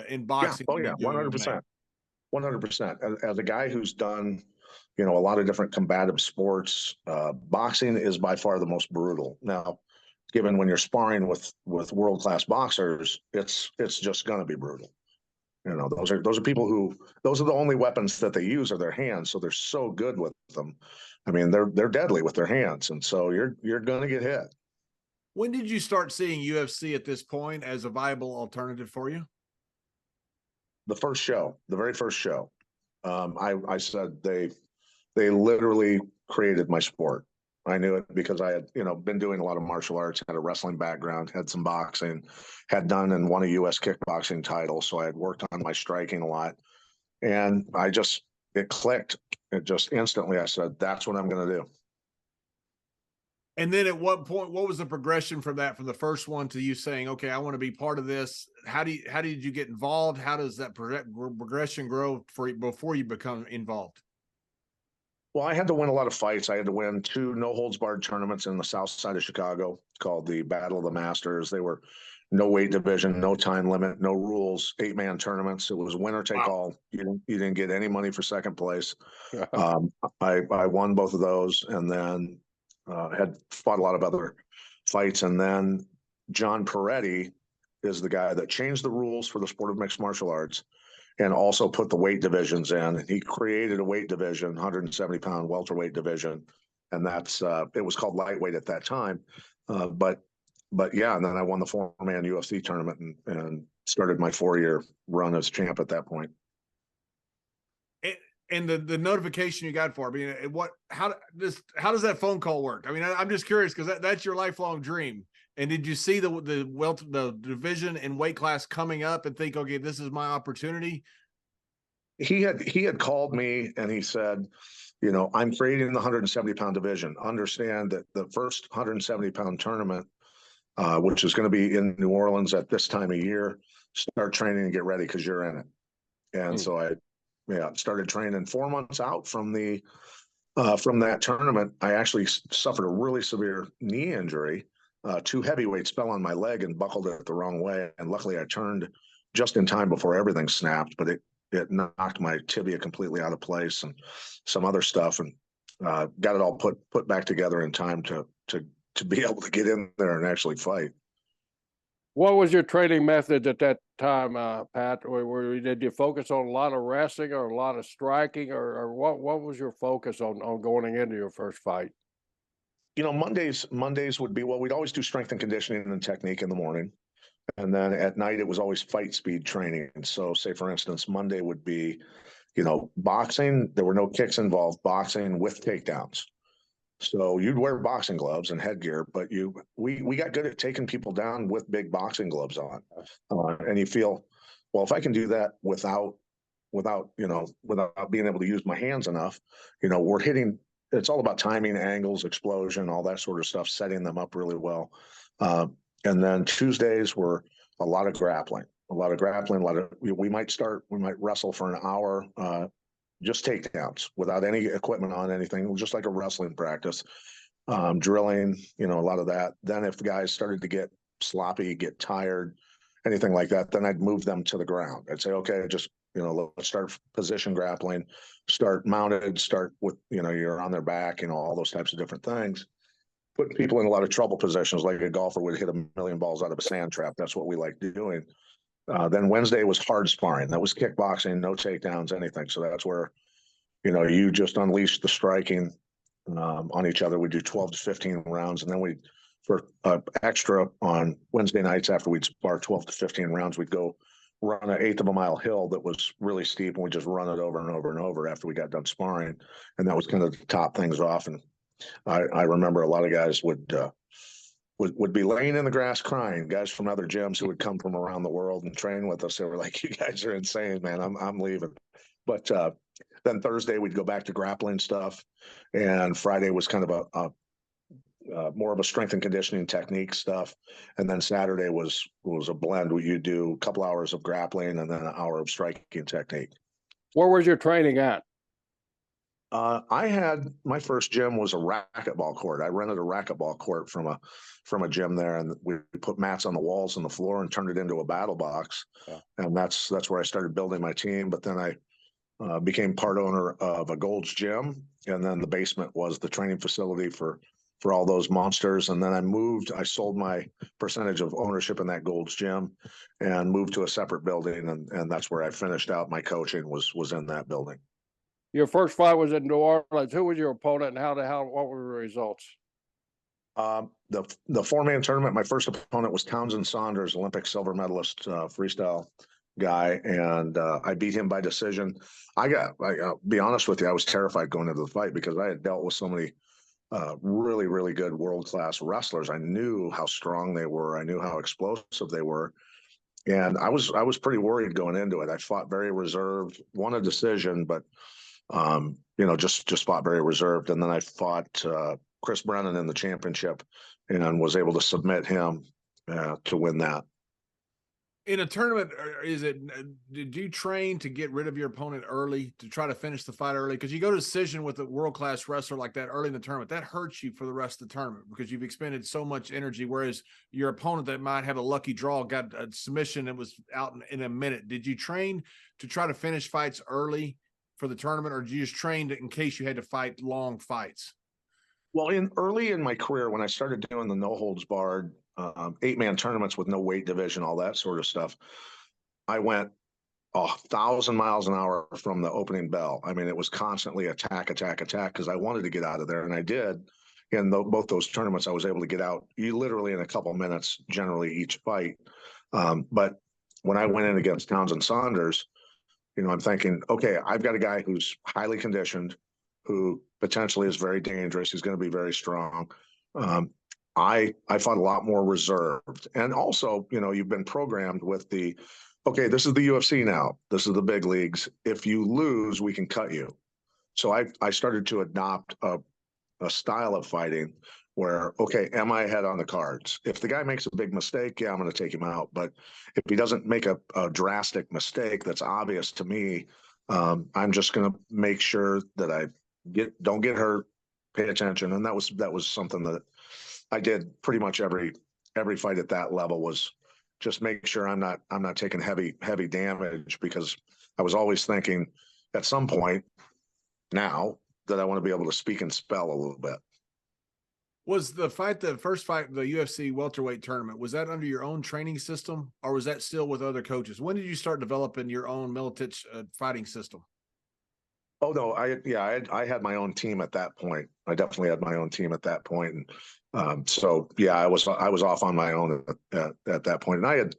in boxing. Yeah. Oh yeah, 100%. 100%. As a guy who's done, a lot of different combative sports, boxing is by far the most brutal. Now, given when you're sparring with world-class boxers, it's just going to be brutal. Those are people those are the only weapons that they use are their hands. So they're so good with them. I mean, they're deadly with their hands. And so you're going to get hit. When did you start seeing UFC at this point as a viable alternative for you? The very first show. I said they literally created my sport. I knew it because I had, been doing a lot of martial arts, had a wrestling background, had some boxing, had done and won a U.S. kickboxing title. So I had worked on my striking a lot. And it clicked. It just instantly, I said, that's what I'm going to do. And then at what point, what was the progression from the first one to you saying, okay, I want to be part of this? How did you get involved? How does that progression grow before you become involved? Well, I had to win a lot of fights. I had to win 2 no-holds-barred tournaments in the south side of Chicago called the Battle of the Masters. They were no weight division, no time limit, no rules, 8-man tournaments. It was winner take all. You didn't get any money for second place. I won both of those, and then had fought a lot of other fights. And then John Peretti is the guy that changed the rules for the sport of mixed martial arts and also put the weight divisions in. He created a weight division, 170-pound welterweight division, and that's it was called lightweight at that time. But yeah, and then I won the 4-man UFC tournament and started my 4-year run as champ at that point. And the notification you got for it, I mean, how does that phone call work? I mean, I'm just curious because that's your lifelong dream. And did you see the division and weight class coming up and think, okay, this is my opportunity? He had called me and he said, I'm creating the 170-pound division. Understand that the first 170-pound tournament, which is going to be in New Orleans at this time of year, start training and get ready because you're in it. And so I started training 4 months out from that tournament. I actually suffered a really severe knee injury. 2 heavyweights fell on my leg and buckled it the wrong way. And luckily I turned just in time before everything snapped, but it knocked my tibia completely out of place and some other stuff, and got it all put back together in time to be able to get in there and actually fight. What was your training method at that time, Pat? Did you focus on a lot of wrestling or a lot of striking, or what was your focus on going into your first fight? Mondays would be, we'd always do strength and conditioning and technique in the morning. And then at night, it was always fight speed training. And so say, for instance, Monday would be, boxing. There were no kicks involved, boxing with takedowns. So you'd wear boxing gloves and headgear, but we got good at taking people down with big boxing gloves on. And you feel, well, if I can do that without being able to use my hands enough, we're hitting. It's all about timing, angles, explosion, all that sort of stuff, setting them up really well. And then Tuesdays were a lot of grappling, we might wrestle for an hour, just takedowns without any equipment on anything, just like a wrestling practice, drilling, a lot of that. Then if the guys started to get sloppy, get tired, anything like that, then I'd move them to the ground. I'd say, okay, just, let's start position grappling, start mounted, start with, you're on their back, all those types of different things. Put people in a lot of trouble positions, like a golfer would hit 1,000,000 balls out of a sand trap. That's what we like doing. Then Wednesday was hard sparring. That was kickboxing, no takedowns, anything. So that's where, you just unleash the striking on each other. We do 12 to 15 rounds. And then for extra on Wednesday nights after we'd spar 12 to 15 rounds, we'd go run an 1/8 of a mile hill that was really steep. And we just run it over and over and over after we got done sparring. And that was kind of to top things off. And I remember a lot of guys would would be laying in the grass crying. Guys from other gyms who would come from around the world and train with us, they were like, "You guys are insane, man. I'm leaving." But then Thursday we'd go back to grappling stuff, and Friday was kind of a more of a strength and conditioning technique stuff, and then Saturday was a blend where you do a couple hours of grappling and then an hour of striking technique. Where was your training at? I had my first gym was a racquetball court. I rented a racquetball court from a gym there, and we put mats on the walls and the floor and turned it into a battle box. Yeah. And that's where I started building my team. But then I became part owner of a Gold's Gym, and then the basement was the training facility for all those monsters. And then I sold my percentage of ownership in that Gold's Gym and moved to a separate building, and that's where I finished out my coaching was in that building. Your first fight was in New Orleans. Who was your opponent, and what were the results? The four-man tournament, my first opponent was Townsend Saunders, Olympic silver medalist, freestyle guy, and I beat him by decision. I'll be honest with you, I was terrified going into the fight because I had dealt with so many really, really good world-class wrestlers. I knew how strong they were. I knew how explosive they were. And I was pretty worried going into it. I fought very reserved, won a decision, but just fought very reserved. And then I fought Chris Brennan in the championship and was able to submit him to win that. In a tournament, did you train to get rid of your opponent early, to try to finish the fight early? Because you go to decision with a world-class wrestler like that early in the tournament, that hurts you for the rest of the tournament because you've expended so much energy, whereas your opponent that might have a lucky draw got a submission that was out in a minute. Did you train to try to finish fights early for the tournament, or did you just train in case you had to fight long fights? Well, early in my career, when I started doing the no holds barred 8-man tournaments with no weight division, all that sort of stuff, I went 1,000 miles an hour from the opening bell. I mean, it was constantly attack, because I wanted to get out of there, and I did. In both those tournaments, I was able to get out literally in a couple minutes, generally each fight. But when I went in against Townsend Saunders, I'm thinking, okay, I've got a guy who's highly conditioned, who potentially is very dangerous. He's going to be very strong. I fought a lot more reserved. And also, you've been programmed with okay, this is the UFC now. This is the big leagues. If you lose, we can cut you. So I started to adopt a style of fighting where, okay, am I ahead on the cards? If the guy makes a big mistake, yeah, I'm going to take him out. But if he doesn't make a drastic mistake that's obvious to me, I'm just going to make sure that I don't get hurt, pay attention. And that was something that I did pretty much every fight at that level, was just make sure I'm not taking heavy damage, because I was always thinking at some point now that I want to be able to speak and spell a little bit. Was the first fight, the UFC welterweight tournament, was that under your own training system, or was that still with other coaches? When did you start developing your own Miletich fighting system? Oh no, I had my own team at that point. I definitely had my own team at that point, and so yeah, I was off on my own at that point, and I had,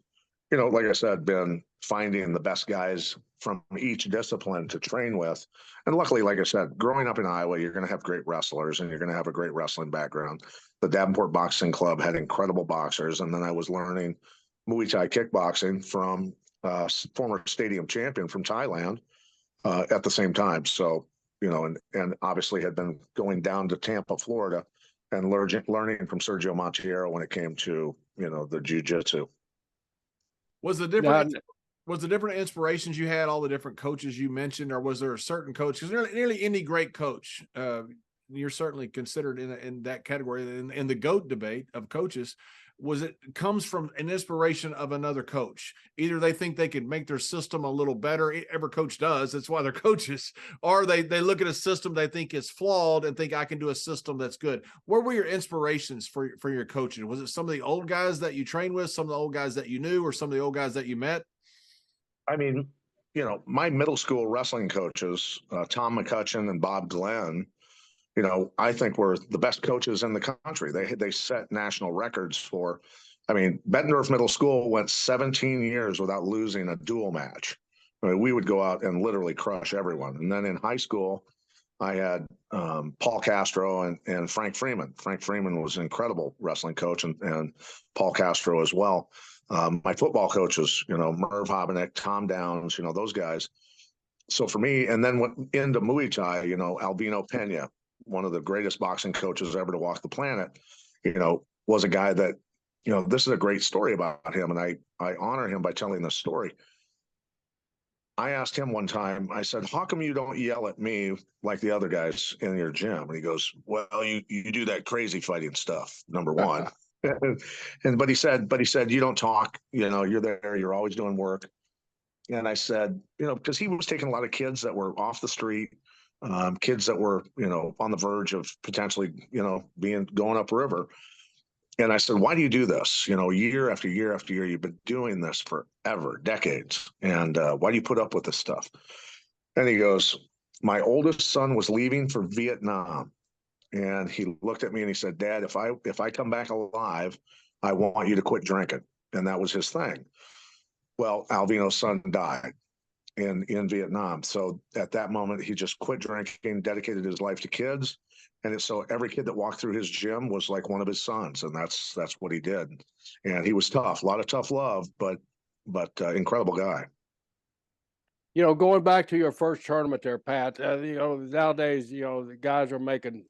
like I said, been finding the best guys from each discipline to train with. And luckily, like I said, growing up in Iowa, you're going to have great wrestlers and you're going to have a great wrestling background. The Davenport Boxing Club had incredible boxers. And then I was learning Muay Thai kickboxing from former stadium champion from Thailand at the same time. So, and obviously had been going down to Tampa, Florida, and learning from Sergio Monteiro when it came to, the jiu-jitsu. Was the different inspirations you had, all the different coaches you mentioned, or was there a certain coach? Because nearly any great coach, you're certainly considered in that category in the GOAT debate of coaches. Comes from an inspiration of another coach. Either they think they can make their system a little better. Every coach does. That's why they're coaches. Or they look at a system they think is flawed and think I can do a system that's good. What were your inspirations for your coaching? Was it some of the old guys that you trained with, some of the old guys that you knew, or some of the old guys that you met? I mean, my middle school wrestling coaches, Tom McCutcheon and Bob Glenn, I think were the best coaches in the country. They set national records for, Bettendorf Middle School went 17 years without losing a dual match. We would go out and literally crush everyone. And then in high school, I had Paul Castro and Frank Freeman. Frank Freeman was an incredible wrestling coach, and Paul Castro as well. My football coaches, Merv Hobenick, Tom Downs, those guys. So for me, and then went into Muay Thai, Albino Pena, one of the greatest boxing coaches ever to walk the planet, was a guy that, this is a great story about him, and I honor him by telling this story. I asked him one time, I said, how come you don't yell at me like the other guys in your gym? And he goes, well, you do that crazy fighting stuff, number one. But he said, you don't talk, you're there, you're always doing work. And I said, because he was taking a lot of kids that were off the street, kids that were, on the verge of potentially, going upriver. And I said, why do you do this? Year after year after year, you've been doing this forever, decades. And why do you put up with this stuff? And he goes, my oldest son was leaving for Vietnam. And he looked at me and he said, Dad, if I come back alive, I want you to quit drinking. And that was his thing. Well, Alvino's son died in Vietnam. So at that moment, he just quit drinking, dedicated his life to kids. And so every kid that walked through his gym was like one of his sons, and that's what he did. And he was tough, a lot of tough love, but incredible guy. Going back to your first tournament there, Pat. Nowadays, the guys are making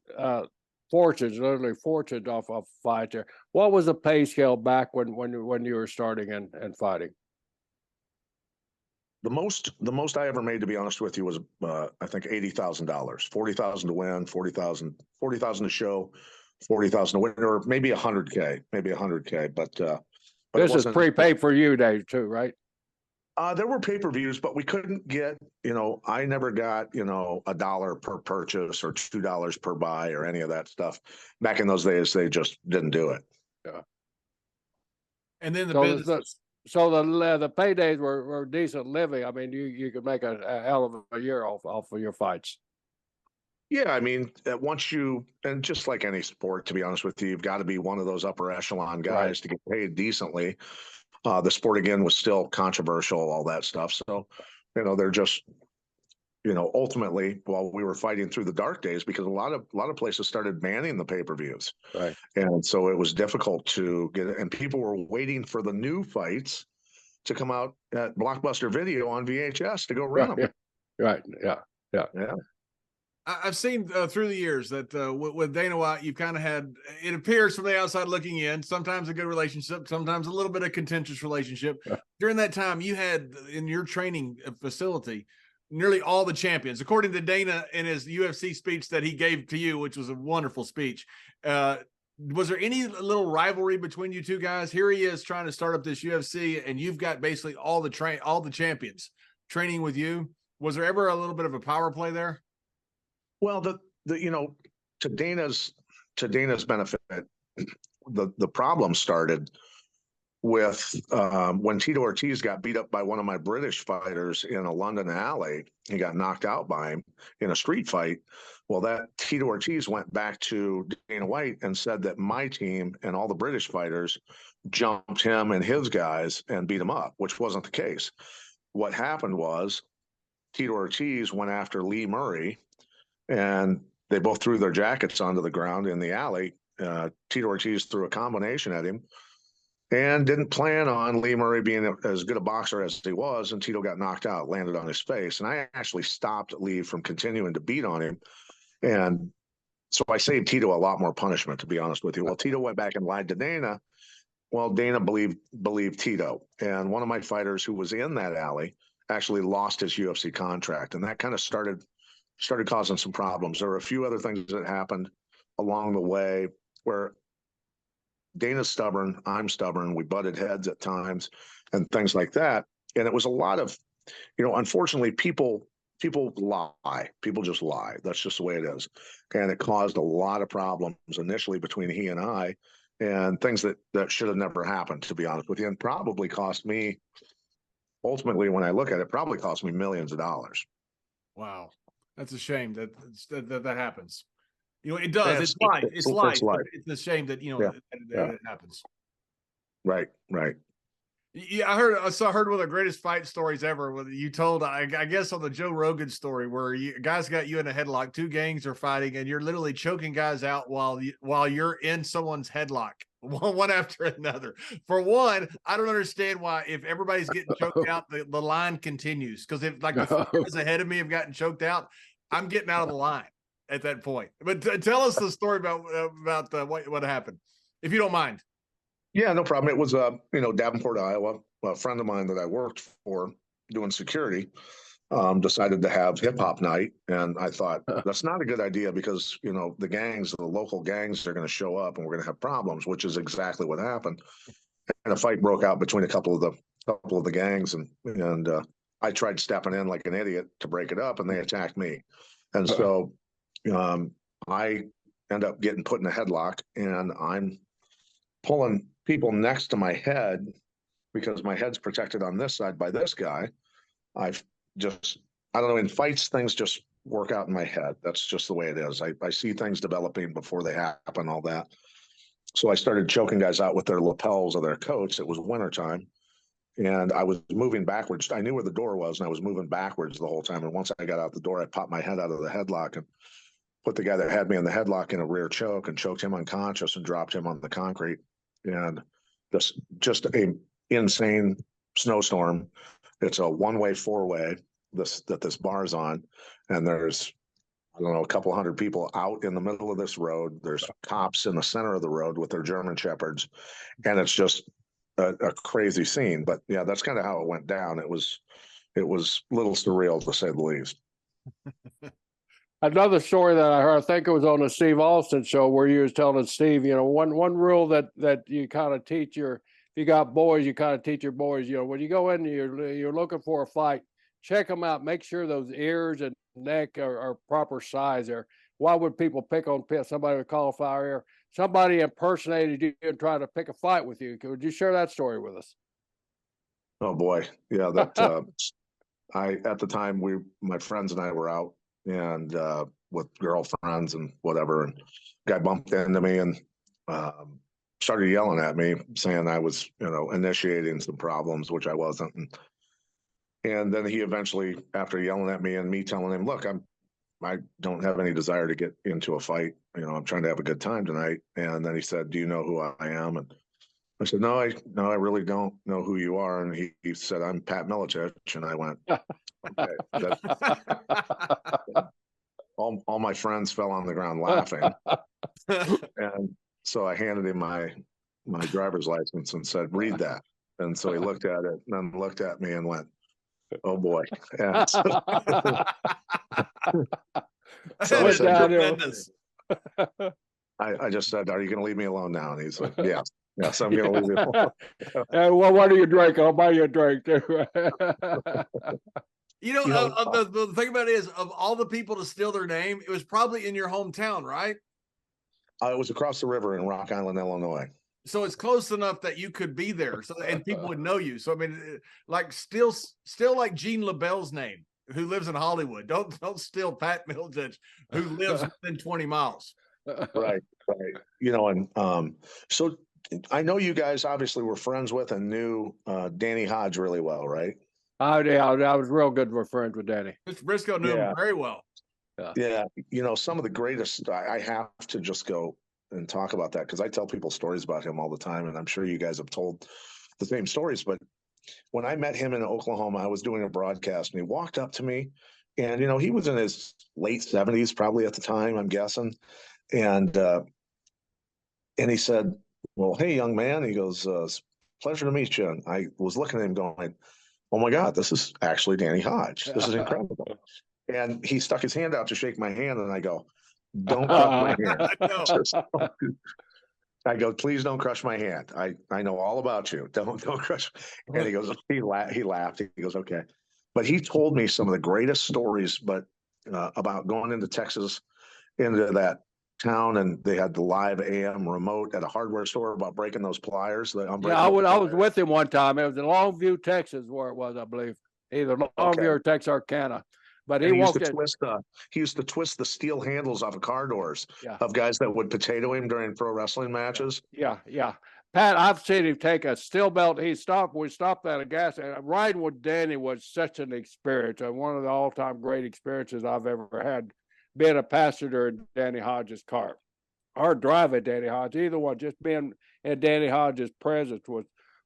fortunes, literally fortunes off of fight there. What was the pay scale back when you were starting and fighting? The most I ever made, to be honest with you, was I think $80,000, $40,000 to win, $40,000 to show, $40,000 to win, or maybe $100K, but this is prepaid for you, Dave, too, right? There were pay-per-views, but we couldn't get, I never got, $1 per purchase or $2 per buy or any of that stuff. Back in those days, they just didn't do it. Yeah. And then business. So the paydays were decent living. I mean, you could make a hell of a year off of your fights. Yeah, I mean, and just like any sport, to be honest with you, you've got to be one of those upper echelon guys to get paid decently. The sport, again, was still controversial, all that stuff. So, they're just, ultimately, while we were fighting through the dark days, because a lot of places started banning the pay-per-views. Right. And so it was difficult to get it. And people were waiting for the new fights to come out at Blockbuster Video on VHS to go run them. Right. Yeah. I've seen through the years that with Dana White, you've kind of had, it appears from the outside looking in, sometimes a good relationship, sometimes a little bit of contentious relationship. During that time, you had in your training facility nearly all the champions, according to Dana in his UFC speech that he gave to you, which was a wonderful speech. Was there any little rivalry between you two guys? Here he is trying to start up this UFC, and you've got basically all the champions training with you. Was there ever a little bit of a power play there? Well, to Dana's benefit, the problem started with when Tito Ortiz got beat up by one of my British fighters in a London alley. He got knocked out by him in a street fight. Well, that Tito Ortiz went back to Dana White and said that my team and all the British fighters jumped him and his guys and beat him up, which wasn't the case. What happened was Tito Ortiz went after Lee Murray, and they both threw their jackets onto the ground in the alley. Tito Ortiz threw a combination at him and didn't plan on Lee Murray being as good a boxer as he was, and Tito got knocked out, landed on his face. And I actually stopped Lee from continuing to beat on him. And so I saved Tito a lot more punishment, to be honest with you. Well, Tito went back and lied to Dana. Well, Dana believed Tito. And one of my fighters who was in that alley actually lost his UFC contract. And that kind of started causing some problems. There were a few other things that happened along the way where Dana's stubborn, I'm stubborn, we butted heads at times and things like that. And it was a lot of, unfortunately, people lie. People just lie. That's just the way it is. And it caused a lot of problems initially between he and I, and things that should have never happened, to be honest with you, and probably cost me, ultimately, when I look at it, probably cost me millions of dollars. Wow. That's a shame that happens. It does. It's life. It's life. It's a shame that, that it happens. Right. Yeah, I heard one of the greatest fight stories ever. When you told, I guess, on the Joe Rogan story, where guys got you in a headlock, two gangs are fighting, and you're literally choking guys out while you're in someone's headlock, one after another. For one, I don't understand why, if everybody's getting choked out, the line continues. Because if like the guys ahead of me have gotten choked out, I'm getting out of the line at that point. But tell us the story about what happened, if you don't mind. Yeah, no problem. It was, Davenport, Iowa. A friend of mine that I worked for doing security decided to have hip hop night. And I thought that's not a good idea because, the local gangs are going to show up and we're going to have problems, which is exactly what happened. And a fight broke out between a couple of the gangs. And I tried stepping in like an idiot to break it up and they attacked me. And so I end up getting put in a headlock and I'm pulling people next to my head because my head's protected on this side by this guy. I don't know, in fights, things just work out in my head. That's just the way it is. I see things developing before they happen, all that. So I started choking guys out with their lapels of their coats. It was wintertime. And I was moving backwards. I knew where the door was and I was moving backwards the whole time. And once I got out the door, I popped my head out of the headlock and put the guy that had me in the headlock in a rear choke and choked him unconscious and dropped him on the concrete. And just a insane snowstorm. It's a one-way, four-way that this bar's on, and there's, I don't know, a couple hundred people out in the middle of this road. There's cops in the center of the road with their German shepherds, and it's just a crazy scene. But yeah, that's kind of how it went down. It was a little surreal to say the least. Another story that I heard, I think it was on the Steve Austin show, where you was telling Steve, one rule that you kind of teach if you got boys, you kind of teach your boys, when you go in, you're looking for a fight, check them out, make sure those ears and neck are proper size there. Why would people pick on somebody with cauliflower ear? Somebody impersonated you and tried to pick a fight with you. Could you share that story with us? Oh boy. Yeah. That, at the time my friends and I were out and with girlfriends and whatever, and guy bumped into me and started yelling at me, saying I was, initiating some problems, which I wasn't. And then he eventually, after yelling at me and me telling him, look, I don't have any desire to get into a fight. I'm trying to have a good time tonight. And then he said, do you know who I am? And I said, no, I really don't know who you are. And he said, I'm Pat Miletich. And I went, okay. All my friends fell on the ground laughing. And so I handed him my driver's license and said, read that. And so he looked at it and then looked at me and went, oh boy. And so I said, I just said, are you going to leave me alone now? And he's like, yeah. Yes, I'm going to leave you alone. Well, what do you drink? I'll buy you a drink too. The thing about it is, of all the people to steal their name, it was probably in your hometown, right? It was across the river in Rock Island, Illinois. So it's close enough that you could be there, and people would know you. So I mean, like still like Gene LaBelle's name, who lives in Hollywood. Don't steal Pat Miletich, who lives within 20 miles. Right. And so I know you guys obviously were friends with and knew Danny Hodge really well, right? I was real good with friends with Danny. Mr. Briscoe knew him very well. Yeah. Some of the greatest, I have to just go and talk about that because I tell people stories about him all the time. And I'm sure you guys have told the same stories. But when I met him in Oklahoma, I was doing a broadcast and he walked up to me and, he was in his late 70s, probably at the time, I'm guessing. And he said, well, hey, young man, he goes, pleasure to meet you. And I was looking at him going, oh my God, this is actually Danny Hodge. This is incredible. And he stuck his hand out to shake my hand. And I go, don't crush my hand. I go, please don't crush my hand. I know all about you. Don't crush. And he goes, he laughed. He goes, okay. But he told me some of the greatest stories, about going into Texas, into that town, and they had the live AM remote at a hardware store about breaking those pliers. I was with him one time. It was in Longview, Texas, where it was, I believe, either Longview or Texarkana. But he used to twist the steel handles off of car doors of guys that would potato him during pro wrestling matches. Yeah. Pat, I've seen him take a steel belt. We stopped at a gas, and riding with Danny was such an experience, and one of the all-time great experiences I've ever had, being a passenger in Danny Hodges' car. Or driving Danny Hodges, either one, just being in Danny Hodges' presence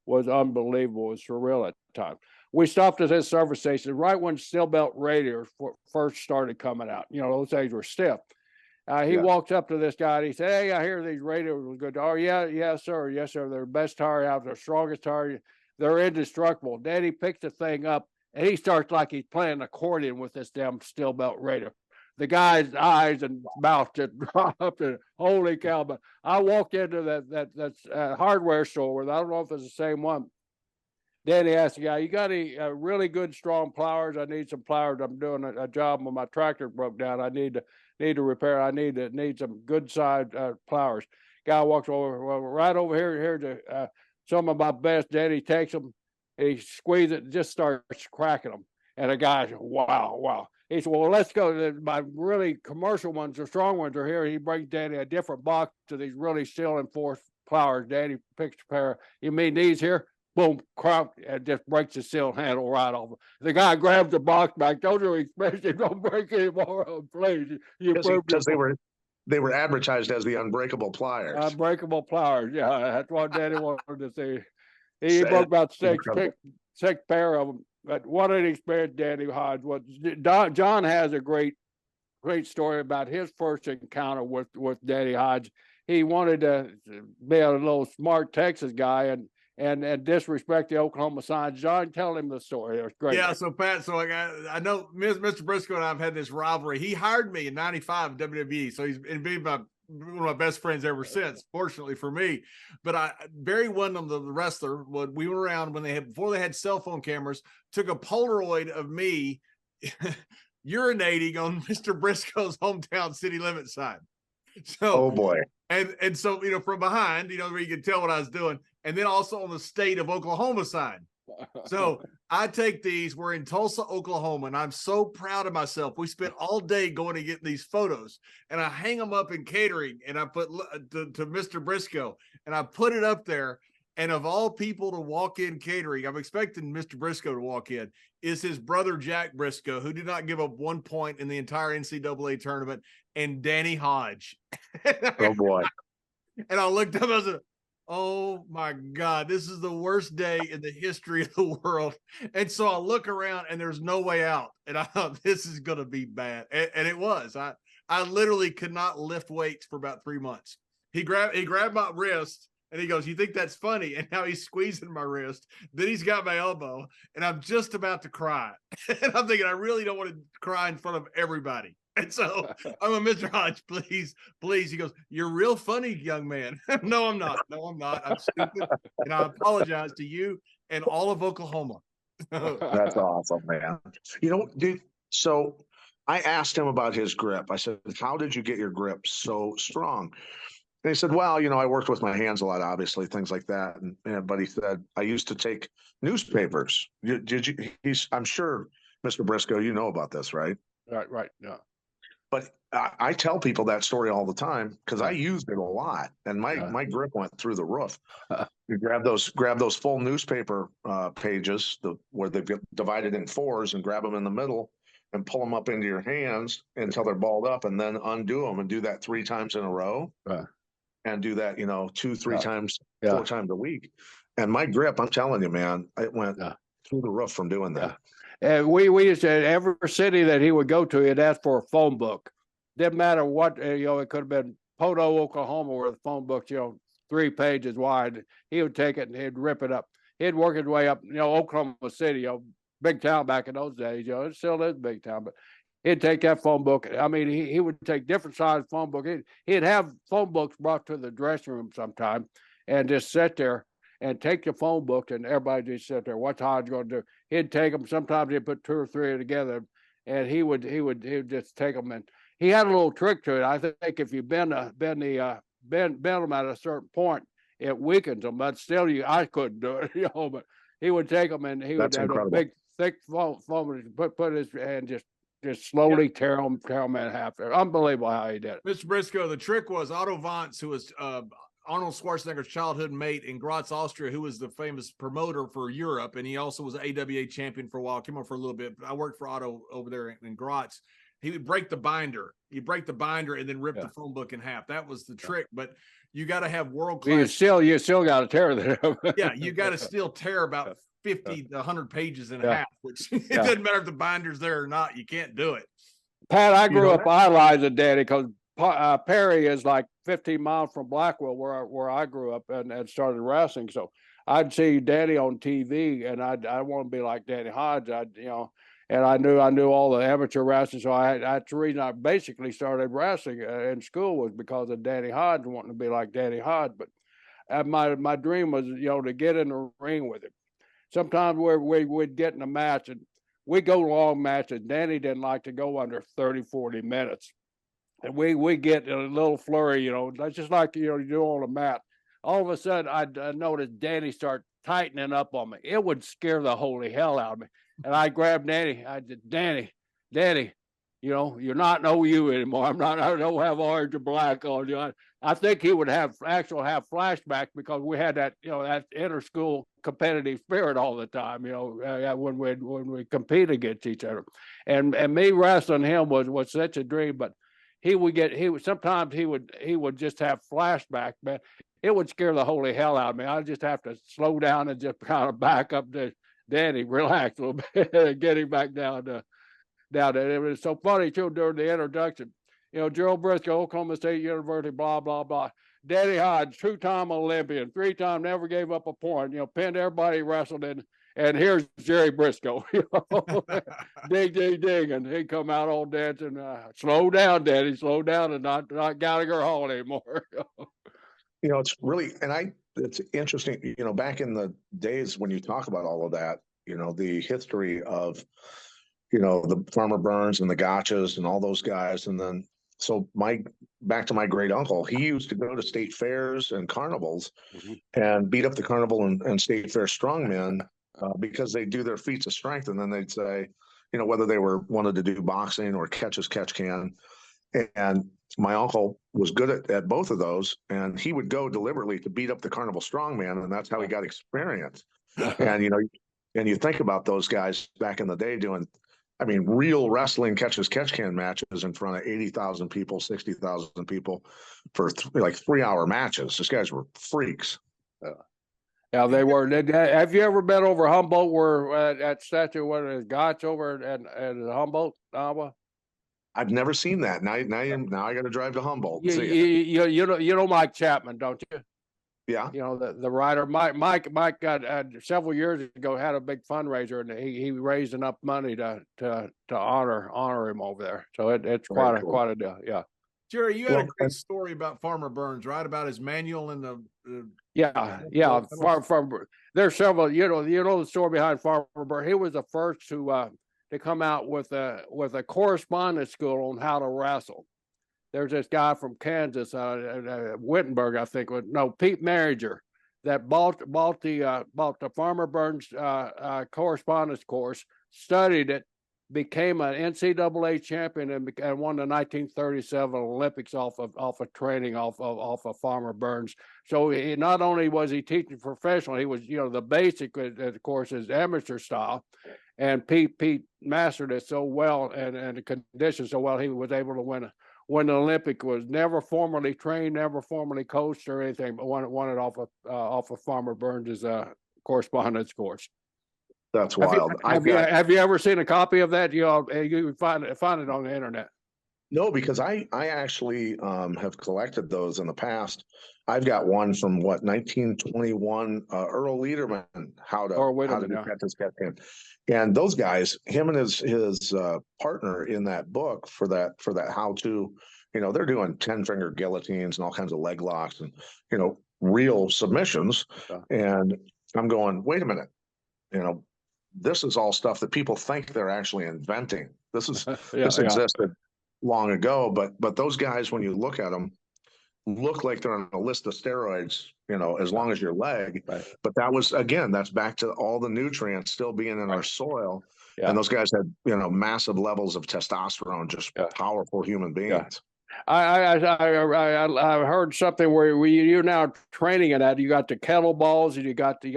was unbelievable. It was surreal at the time. We stopped at his service station right when steel belt radios first started coming out. Those things were stiff. He walks up to this guy and he said, "Hey, I hear these radios are good." "Oh, yeah, yes, sir. Yes, sir. They're the best tire out, the strongest tire. They're indestructible." Daddy picks the thing up and he starts like he's playing an accordion with this damn steel belt radio. The guy's eyes and mouth just dropped, and holy cow. But I walked into that hardware store, I don't know if it's the same one. Danny asked the guy, "You got any really good strong pliers? I need some pliers. I'm doing a job when my tractor broke down. I need to repair. I need some good side pliers." Guy walks over, "Well, right over here. Here's some of my best." Danny takes them, and he squeezes it, and just starts cracking them. And the guy said, "Wow." He said, "Well, let's go. My really commercial ones, the strong ones are here." He brings Danny a different box of these really steel enforced pliers. Danny picks a pair. "You mean these here?" Boom, crop, and just breaks the seal handle right off. The guy grabs the box back. "Those are expensive. Don't break any more of them, please." Because they were advertised as the unbreakable pliers. Unbreakable pliers. Yeah, that's what Danny wanted to see. He broke about six pair of them. But what an experience Danny Hodge was. John has a great story about his first encounter with Danny Hodge. He wanted to be a little smart Texas guy and disrespect the Oklahoma signs. John, tell him the story. It was great. Yeah, so Pat, I know Mr. Briscoe and I've had this rivalry. He hired me in '95 WWE, so he's been one of my best friends ever since, fortunately for me. But Barry Windham, the wrestler, we went around before they had cell phone cameras, took a Polaroid of me urinating on Mr. Briscoe's hometown city limit sign. So, oh boy. And so, from behind, where you could tell what I was doing. And then also on the state of Oklahoma sign. So I take these. We're in Tulsa, Oklahoma, and I'm so proud of myself. We spent all day going to get these photos, and I hang them up in catering, and I put to Mr. Briscoe, and I put it up there. And of all people to walk in catering, I'm expecting Mr. Briscoe to walk in, is his brother Jack Briscoe, who did not give up 1 point in the entire NCAA tournament, and Danny Hodge. Oh boy. And I looked up, I said, "Oh my God, this is the worst day in the history of the world." And so I look around and there's no way out. And I thought, this is going to be bad. And it was. I literally could not lift weights for about 3 months. He grabbed my wrist and he goes, "You think that's funny?" And now he's squeezing my wrist. Then he's got my elbow and I'm just about to cry. And I'm thinking, I really don't want to cry in front of everybody. And so I'm a "Mr. Hodge, please." He goes, "You're real funny, young man." No, I'm not. I'm stupid. And I apologize to you and all of Oklahoma. That's awesome, man. Dude, so I asked him about his grip. I said, "How did you get your grip so strong?" And he said, "Well, I worked with my hands a lot, obviously, things like that." But he said, "I used to take newspapers." I'm sure, Mr. Briscoe, you know about this, right? Right. Yeah. But I tell people that story all the time because I used it a lot, and my grip went through the roof. You grab those full newspaper pages, where they've divided in fours, and grab them in the middle, and pull them up into your hands until they're balled up, and then undo them and do that 3 times in a row, and do that 2-3 times, 4 times a week. And my grip, I'm telling you, man, it went through the roof from doing that. And we used to, every city that he would go to, he'd ask for a phone book. Didn't matter what, it could have been Poto, Oklahoma, where the phone book's, 3 pages wide. He would take it and he'd rip it up. He'd work his way up, Oklahoma City, big town back in those days, it still is a big town, but he'd take that phone book. I mean, he would take different size phone book. He'd have phone books brought to the dressing room sometime and just sit there and take the phone book, and everybody just sit there. What's Hodge going to do? He'd take them. Sometimes he'd put 2 or 3 together, and he would just take them. And he had a little trick to it. I think if you bend them at a certain point, it weakens them. But still, I couldn't do it, But he would take them, and he would have a big, thick foam, put his hand just slowly tear them in half. Unbelievable how he did it. Mr. Briscoe, the trick was Otto Vance, who was Arnold Schwarzenegger's childhood mate in Graz, Austria, who was the famous promoter for Europe, and he also was an AWA champion for a while. Came on for a little bit, but I worked for Otto over there in Graz. He would break the binder. You break the binder and then rip the phone book in half. That was the trick. But you got to have world class. You still got to tear them. Yeah, you got to still tear about 50 to 100 pages in half, which it doesn't matter if the binder's there or not. You can't do it. Pat, I grew up idolizing Danny because Perry is like 15 miles from Blackwell, where I grew up and started wrestling. So I'd see Danny on TV, and I want to be like Danny Hodge. And I knew all the amateur wrestling. So that's the reason I basically started wrestling in school, was because of Danny Hodge, wanting to be like Danny Hodge. But my dream was, to get in the ring with him. Sometimes we'd get in a match and we go long matches. Danny didn't like to go under 30, 40 minutes. And we get in a little flurry, that's just like, you do on a mat. All of a sudden, I noticed Danny start tightening up on me. It would scare the holy hell out of me. And I grabbed Danny. I said, Danny, you're not no you anymore. I don't have orange or black on you. I think he would have flashbacks because we had that, that inter-school competitive spirit all the time, when we compete against each other. And me wrestling him was such a dream, but he would sometimes he would just have flashbacks, man. It would scare the holy hell out of me. I'd just have to slow down and just kind of back up to Danny, relax a little bit, and get him back down to. It was so funny too during the introduction. Gerald Briscoe, Oklahoma State University, blah blah blah. Danny Hodge, 2-time Olympian, 3-time, never gave up a point. Pinned everybody wrestled in. And here's Jerry Briscoe, dig, dig, dig, and he'd come out all dancing. Slow down, Daddy, slow down, and not Gallagher Hall anymore. It's really, and it's interesting. Back in the days when you talk about all of that, the history of, the Farmer Burns and the Gotchas and all those guys, and then back to my great uncle, he used to go to state fairs and carnivals and beat up the carnival and state fair strongmen. Because they do their feats of strength, and then they'd say, whether they wanted to do boxing or catch can. And my uncle was good at both of those, and he would go deliberately to beat up the carnival strongman, and that's how he got experience. And and you think about those guys back in the day doing, real wrestling catch can matches in front of 80,000 people, 60,000 people for 3-hour matches. These guys were freaks. Yeah, they were. Have you ever been over Humboldt, where at statue, what is Gotch over at Humboldt, Iowa? I've never seen that. Now I got to drive to Humboldt. You know Mike Chapman, don't you? Yeah. The writer Mike got several years ago had a big fundraiser, and he raised enough money to honor him over there. So it's quite a deal. Yeah. Jerry, you had a great story about Farmer Burns, right? About his manual and the there's several. The story behind Farmer Burns. He was the first to come out with a correspondence school on how to wrestle. There's this guy from Kansas, Wittenberg, I think. Pete Marriger, that bought the Farmer Burns correspondence course, studied it, became an NCAA champion, and won the 1937 Olympics off of training off of Farmer Burns. So not only was he teaching professional, he was the basic, of course, is amateur style, and Pete mastered it so well and the conditions so well, he was able to win the Olympic. Was never formally trained, never formally coached or anything, but won it off of Farmer Burns' correspondence course. That's wild. Have you ever seen a copy of that? You find it on the internet. No, because I actually have collected those in the past. I've got one from 1921, Earl Lederman, how to do catch can. And those guys, him and his partner in that book for that how to, they're doing 10-finger guillotines and all kinds of leg locks and real submissions. And I'm going, wait a minute, this is all stuff that people think they're actually inventing. This existed long ago, but those guys, when you look at them, look like they're on a list of steroids, as long as your leg. Right. But that's back to all the nutrients still being in our soil. Yeah. And those guys had, massive levels of testosterone, just powerful human beings. I heard something where you're now training in that. You got the kettlebells and you got the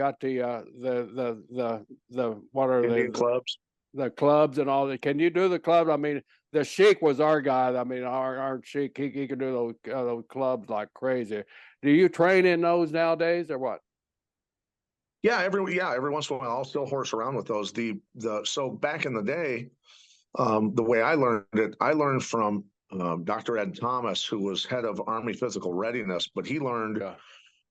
what are Indian the clubs. the clubs and all that. Can you do the clubs? I mean, the Sheik was our guy. I mean, our Sheik, he can do those clubs like crazy. Do you train in those nowadays or what? Every once in a while I'll still horse around with those. So back in the day, the way I learned it, I learned from Dr. Ed Thomas, who was head of Army Physical Readiness, but he learned Yeah.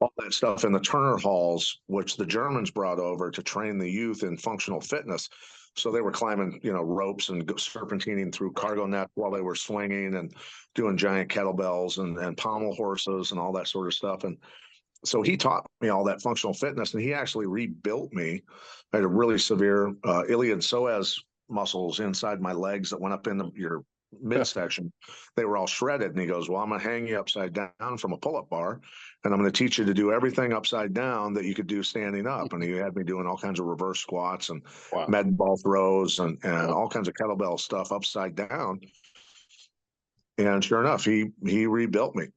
all that stuff in the Turner halls, which the Germans brought over to train the youth in functional fitness. So they were climbing, ropes and serpentining through cargo net while they were swinging and doing giant kettlebells and pommel horses and all that sort of stuff. And so he taught me all that functional fitness, and he actually rebuilt me. I had a really severe iliad psoas muscles inside my legs that went up in your midsection. They were all shredded. And he goes, well, I'm going to hang you upside down from a pull-up bar, and I'm going to teach you to do everything upside down that you could do standing up. And he had me doing all kinds of reverse squats and Wow. med ball throws and all kinds of kettlebell stuff upside down. And sure enough, he rebuilt me.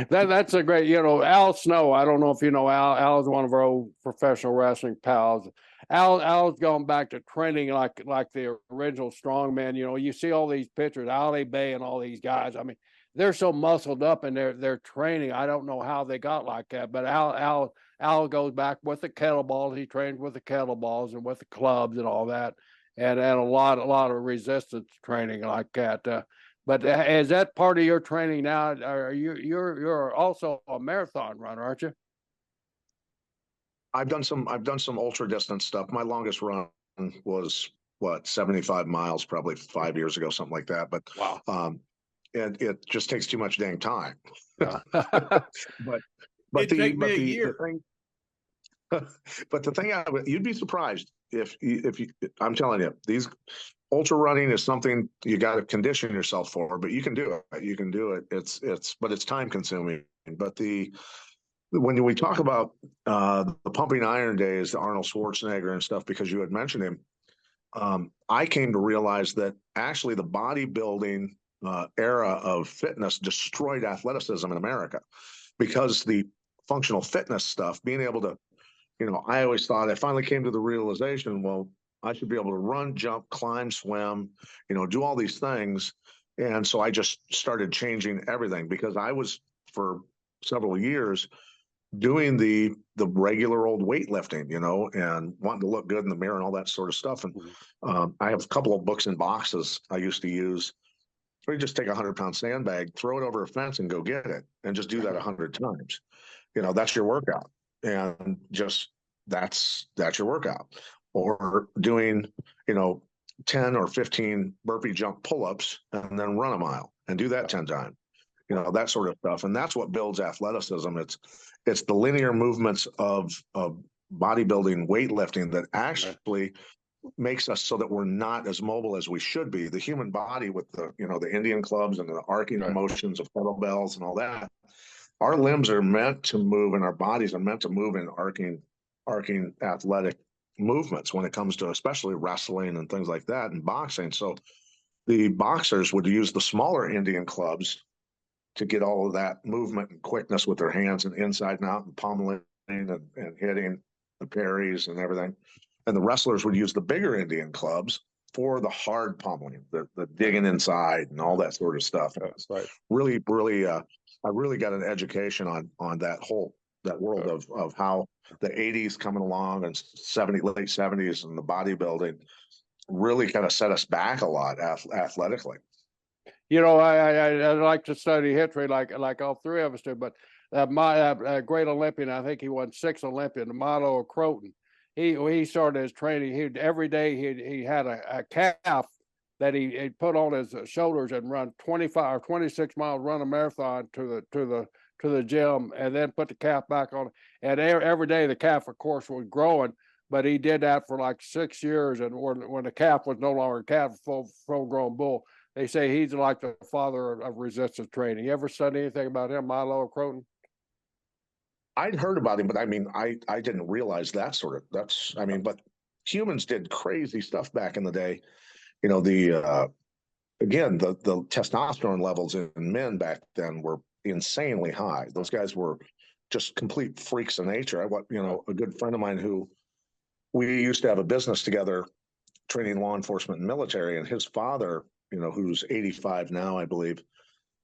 That's a great, Al Snow. I don't know if you know Al. Al is one of our old professional wrestling pals. Al's gone back to training like the original strongman. You see all these pictures, Ali Bay and all these guys. I mean, they're so muscled up in their training. I don't know how they got like that. But Al goes back with the kettlebells. He trains with the kettlebells and with the clubs and all that, and a lot of resistance training like that. But is that part of your training now? Are you're also a marathon runner, aren't you? I've done some ultra distance stuff. My longest run was 75 miles, probably 5 years ago, something like that. But wow, and it just takes too much dang time. Yeah. but It'd take me a year. But the thing you'd be surprised if I'm telling you, these ultra running is something you got to condition yourself for, but you can do it. You can do it. But it's time consuming. But when we talk about the pumping iron days, the Arnold Schwarzenegger and stuff, because you had mentioned him, I came to realize that actually the bodybuilding era of fitness destroyed athleticism in America, because the functional fitness stuff, being able to, I always thought, I finally came to the realization, well, I should be able to run, jump, climb, swim, do all these things. And so I just started changing everything, because I was for several years doing the regular old weightlifting, and wanting to look good in the mirror and all that sort of stuff. And I have a couple of books in boxes I used to use. Or you just take a 100-pound sandbag, throw it over a fence, and go get it, and just do that 100 times. That's your workout, and just that's your workout. Or doing 10 or 15 burpee jump pull-ups and then run a mile and do that 10 times. That sort of stuff. And that's what builds athleticism. It's the linear movements of bodybuilding, weightlifting that actually makes us so that we're not as mobile as we should be. The human body, with the Indian clubs and the arcing motions of kettlebells and all that, our limbs are meant to move, and our bodies are meant to move in arcing athletic movements when it comes to especially wrestling and things like that, and boxing. So the boxers would use the smaller Indian clubs to get all of that movement and quickness with their hands and inside and out and pummeling and hitting the parries and everything. And the wrestlers would use the bigger Indian clubs for the hard pummeling, the digging inside and all that sort of stuff. That's right. Really, I really got an education on that world of how the 80s coming along and late 70s and the bodybuilding really kind of set us back a lot athletically. I like to study history like all three of us do, but my great Olympian, I think he won 6 Olympian, Milo Croton. He started his training. Every day he had a calf that he put on his shoulders and run 25 or 26 miles, run a marathon to the gym, and then put the calf back on. And every day the calf, of course, was growing, but he did that for like 6 years. And when the calf was no longer a calf, full grown bull, they say he's like the father of resistance training. You ever study anything about him, Milo Croton? I'd heard about him, but I mean, I didn't realize but humans did crazy stuff back in the day. again, the testosterone levels in men back then were insanely high. Those guys were just complete freaks of nature. A good friend of mine who we used to have a business together training law enforcement and military, and his father, who's 85 now, I believe,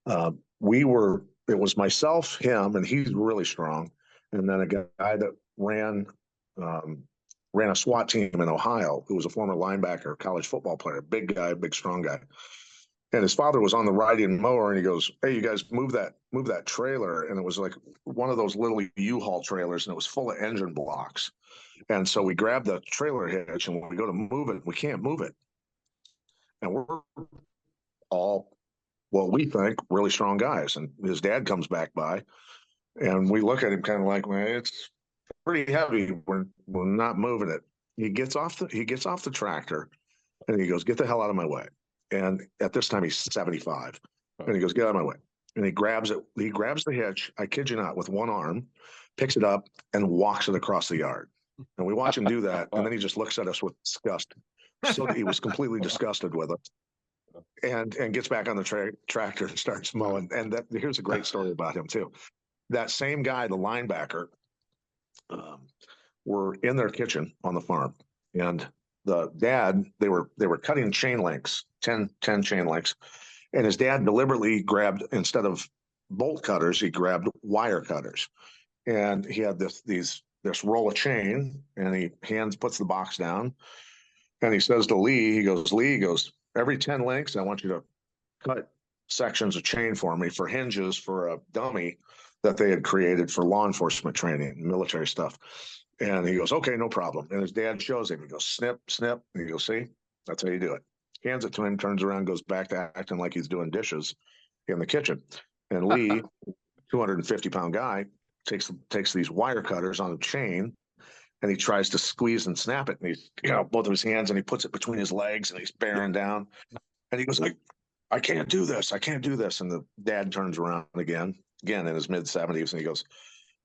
it was myself, him, and he's really strong. And then a guy that ran a SWAT team in Ohio, who was a former linebacker, college football player, big guy, big, strong guy. And his father was on the riding mower, and he goes, "Hey, you guys move that trailer." And it was like one of those little U-Haul trailers, and it was full of engine blocks. And so we grabbed the trailer hitch, and when we go to move it, we can't move it. And we're all, well, we think really strong guys. And his dad comes back by, and we look at him kind of like, "Man, it's pretty heavy. We're not moving it." He gets off the tractor, and he goes, "Get the hell out of my way." And at this time, he's 75. And he goes, "Get out of my way." And he grabs it. He grabs the hitch, I kid you not, with one arm, picks it up, and walks it across the yard. And we watch him do that. And then he just looks at us with disgust. So he was completely disgusted with us. And gets back on the tractor and starts mowing. And here's a great story about him, too. That same guy, the linebacker, were in their kitchen on the farm. And the dad, they were cutting chain links, 10 chain links, and his dad deliberately grabbed, instead of bolt cutters, he grabbed wire cutters. And he had this roll of chain, and he puts the box down, and he says to Lee, Lee goes, "Every 10 links, I want you to cut sections of chain for me for hinges for a dummy that they had created for law enforcement training, military stuff." And he goes, "Okay, no problem." And his dad shows him. He goes, "Snip, snip." And he goes, "See, that's how you do it." Hands it to him, turns around, goes back to acting like he's doing dishes in the kitchen. And Lee, 250-pound guy, takes these wire cutters on a chain, and he tries to squeeze and snap it. And he's both of his hands, and he puts it between his legs, and he's bearing down. And he goes like, I can't do this. And the dad turns around again in his mid-70s, and he goes,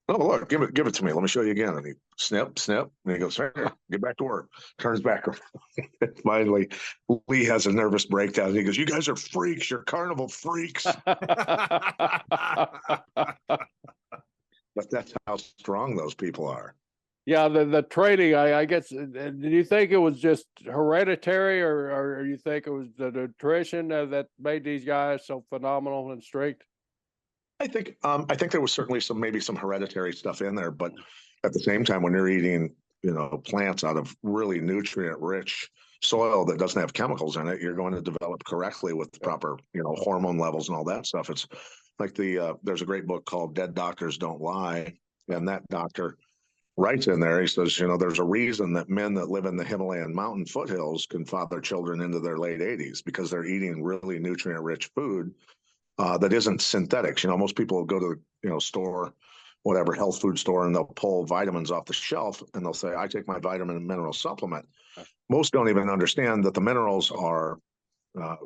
"Oh, look, give it to me. Let me show you again." And he snip, and he goes, "Here, get back to work." Turns back around. Finally, Lee has a nervous breakdown. And he goes, "You guys are freaks. You're carnival freaks." But that's how strong those people are. Yeah, the training, I guess, do you think it was just hereditary, or you think it was the nutrition that made these guys so phenomenal and strict? I think there was certainly maybe some hereditary stuff in there, but at the same time, when you're eating, plants out of really nutrient-rich soil that doesn't have chemicals in it, you're going to develop correctly with proper, hormone levels and all that stuff. It's like there's a great book called Dead Doctors Don't Lie, and that doctor writes in there, he says, there's a reason that men that live in the Himalayan mountain foothills can father children into their late 80s, because they're eating really nutrient-rich food that isn't synthetics. Most people go to the store, whatever health food store, and they'll pull vitamins off the shelf, and they'll say, "I take my vitamin and mineral supplement." Most don't even understand that the minerals are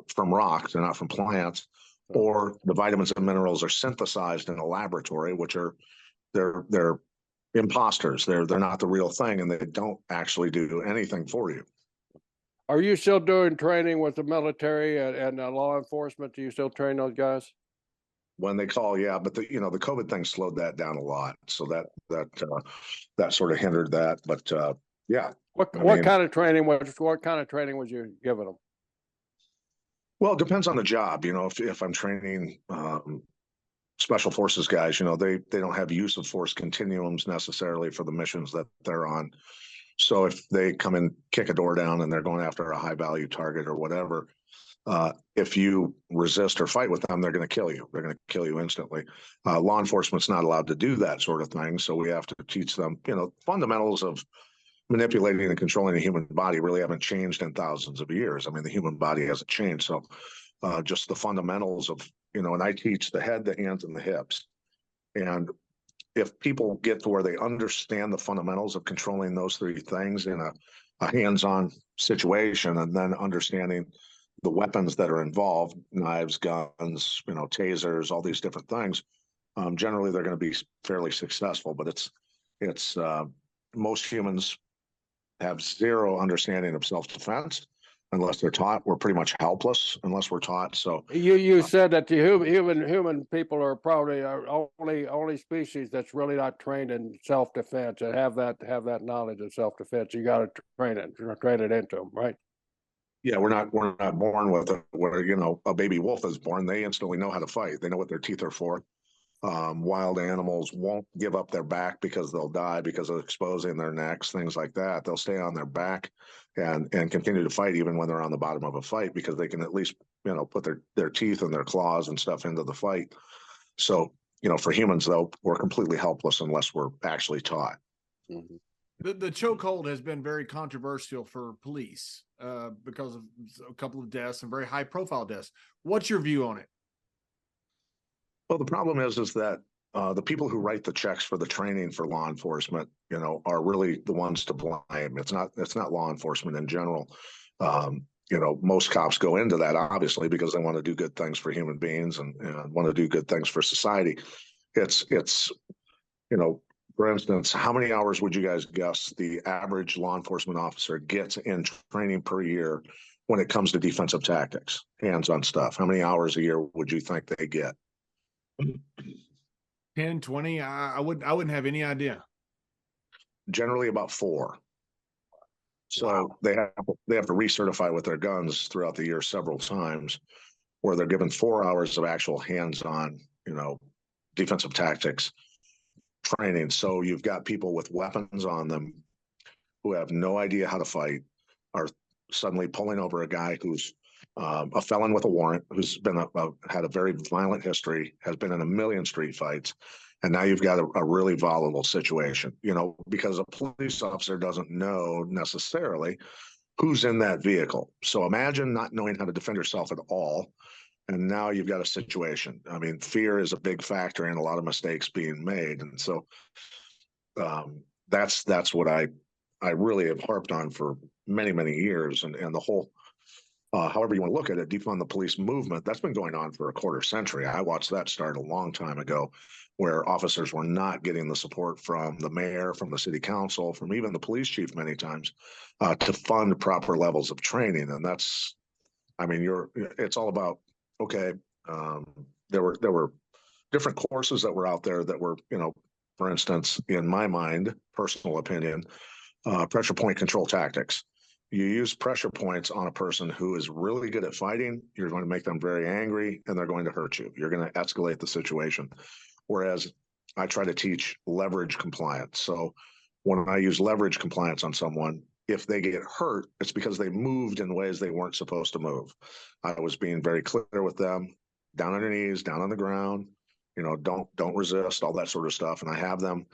from rocks, they're not from plants, or the vitamins and minerals are synthesized in a laboratory, which are they're imposters. They're not the real thing, and they don't actually do anything for you. Are you still doing training with the military and law enforcement? Do you still train those guys? When they call, yeah, but the COVID thing slowed that down a lot, so that sort of hindered that. But yeah. What kind of training was you giving them? Well, it depends on the job. If I'm training special forces guys, they don't have use of force continuums necessarily for the missions that they're on. So if they come and kick a door down and they're going after a high value target or whatever, if you resist or fight with them, they're going to kill you. They're going to kill you instantly. Law enforcement's not allowed to do that sort of thing. So we have to teach them, fundamentals of manipulating and controlling the human body really haven't changed in thousands of years. I mean, the human body hasn't changed. So just the fundamentals of, and I teach the head, the hands, and the hips. And if people get to where they understand the fundamentals of controlling those three things in a hands-on situation, and then understanding the weapons that are involved, knives, guns, tasers, all these different things, generally they're going to be fairly successful. But it's most humans have zero understanding of self-defense, unless they're taught. We're pretty much helpless unless we're taught. So You said that the human people are probably our only species that's really not trained in self-defense and have that knowledge of self-defense. You got to train it into them, right? yeah, we're not born with it. Where a baby wolf is born, they instantly know how to fight. They know what their teeth are for. Wild animals won't give up their back because they'll die because of exposing their necks, things like that. They'll stay on their back and continue to fight even when they're on the bottom of a fight because they can at least put their teeth and their claws and stuff into the fight. So for humans though, we're completely helpless unless we're actually taught. Mm-hmm. The chokehold has been very controversial for police because of a couple of deaths and very high profile deaths. What's your view on it? Well, the problem is that the people who write the checks for the training for law enforcement, are really the ones to blame. It's not law enforcement in general. Most cops go into that obviously because they want to do good things for human beings and want to do good things for society. It's for instance, how many hours would you guys guess the average law enforcement officer gets in training per year when it comes to defensive tactics, hands-on stuff? How many hours a year would you think they get? 10, 20? I wouldn't have any idea. Generally about 4. So wow. they have to recertify with their guns throughout the year several times, where they're given 4 hours of actual hands-on, defensive tactics training. So you've got people with weapons on them who have no idea how to fight, are suddenly pulling over a guy who's a felon with a warrant, who's been had a very violent history, has been in a million street fights, and now you've got a really volatile situation. Because a police officer doesn't know necessarily who's in that vehicle. So imagine not knowing how to defend yourself at all, and now you've got a situation. I mean, fear is a big factor in a lot of mistakes being made, and so that's what I really have harped on for many years, and the whole. However you want to look at it, defund the police movement, that's been going on for a quarter century. I watched that start a long time ago, where officers were not getting the support from the mayor, from the city council, from even the police chief many times to fund proper levels of training. And that's, it's all about, okay, there were different courses that were out there that were, for instance, in my mind, personal opinion, pressure point control tactics. You use pressure points on a person who is really good at fighting, you're going to make them very angry and they're going to hurt you. You're going to escalate the situation. Whereas I try to teach leverage compliance. So when I use leverage compliance on someone, if they get hurt, it's because they moved in ways they weren't supposed to move. I was being very clear with them, down on their knees, down on the ground, don't resist, all that sort of stuff. And I have them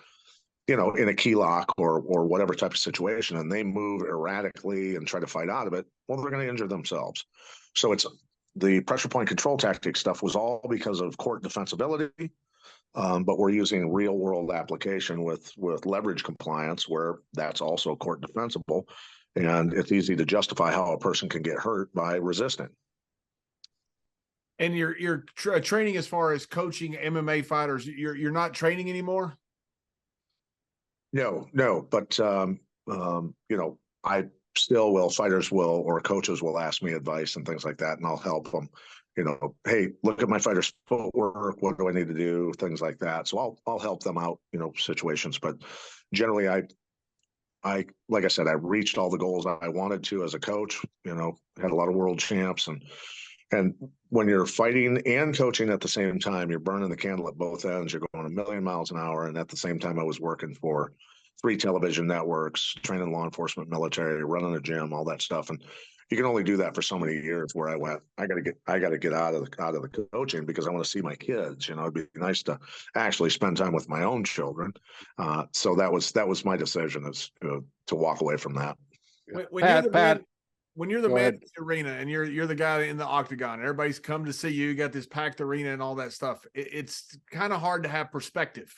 in a key lock or whatever type of situation, and they move erratically and try to fight out of it, well, they're going to injure themselves. So it's the pressure point control tactic stuff was all because of court defensibility, but we're using real world application with leverage compliance, where that's also court defensible, and it's easy to justify how a person can get hurt by resisting. And you're training as far as coaching MMA fighters, you're not training anymore? No, but I still will. Fighters will, or coaches will ask me advice and things like that, and I'll help them. Hey, look at my fighter's footwork. What do I need to do? Things like that. So I'll help them out. Situations. But generally, I like I said, I reached all the goals I wanted to as a coach. Had a lot of world champs, and when you're fighting and coaching at the same time, you're burning the candle at both ends. You're going a million miles an hour. And at the same time, I was working for 3 television networks, training law enforcement, military, running a gym, all that stuff. And you can only do that for so many years, where I went, I got to get out of the coaching because I want to see my kids. It'd be nice to actually spend time with my own children. So that was my decision, is to walk away from that. When you're the man in the arena and you're the guy in the octagon, everybody's come to see you, got this packed arena and all that stuff. It's kind of hard to have perspective.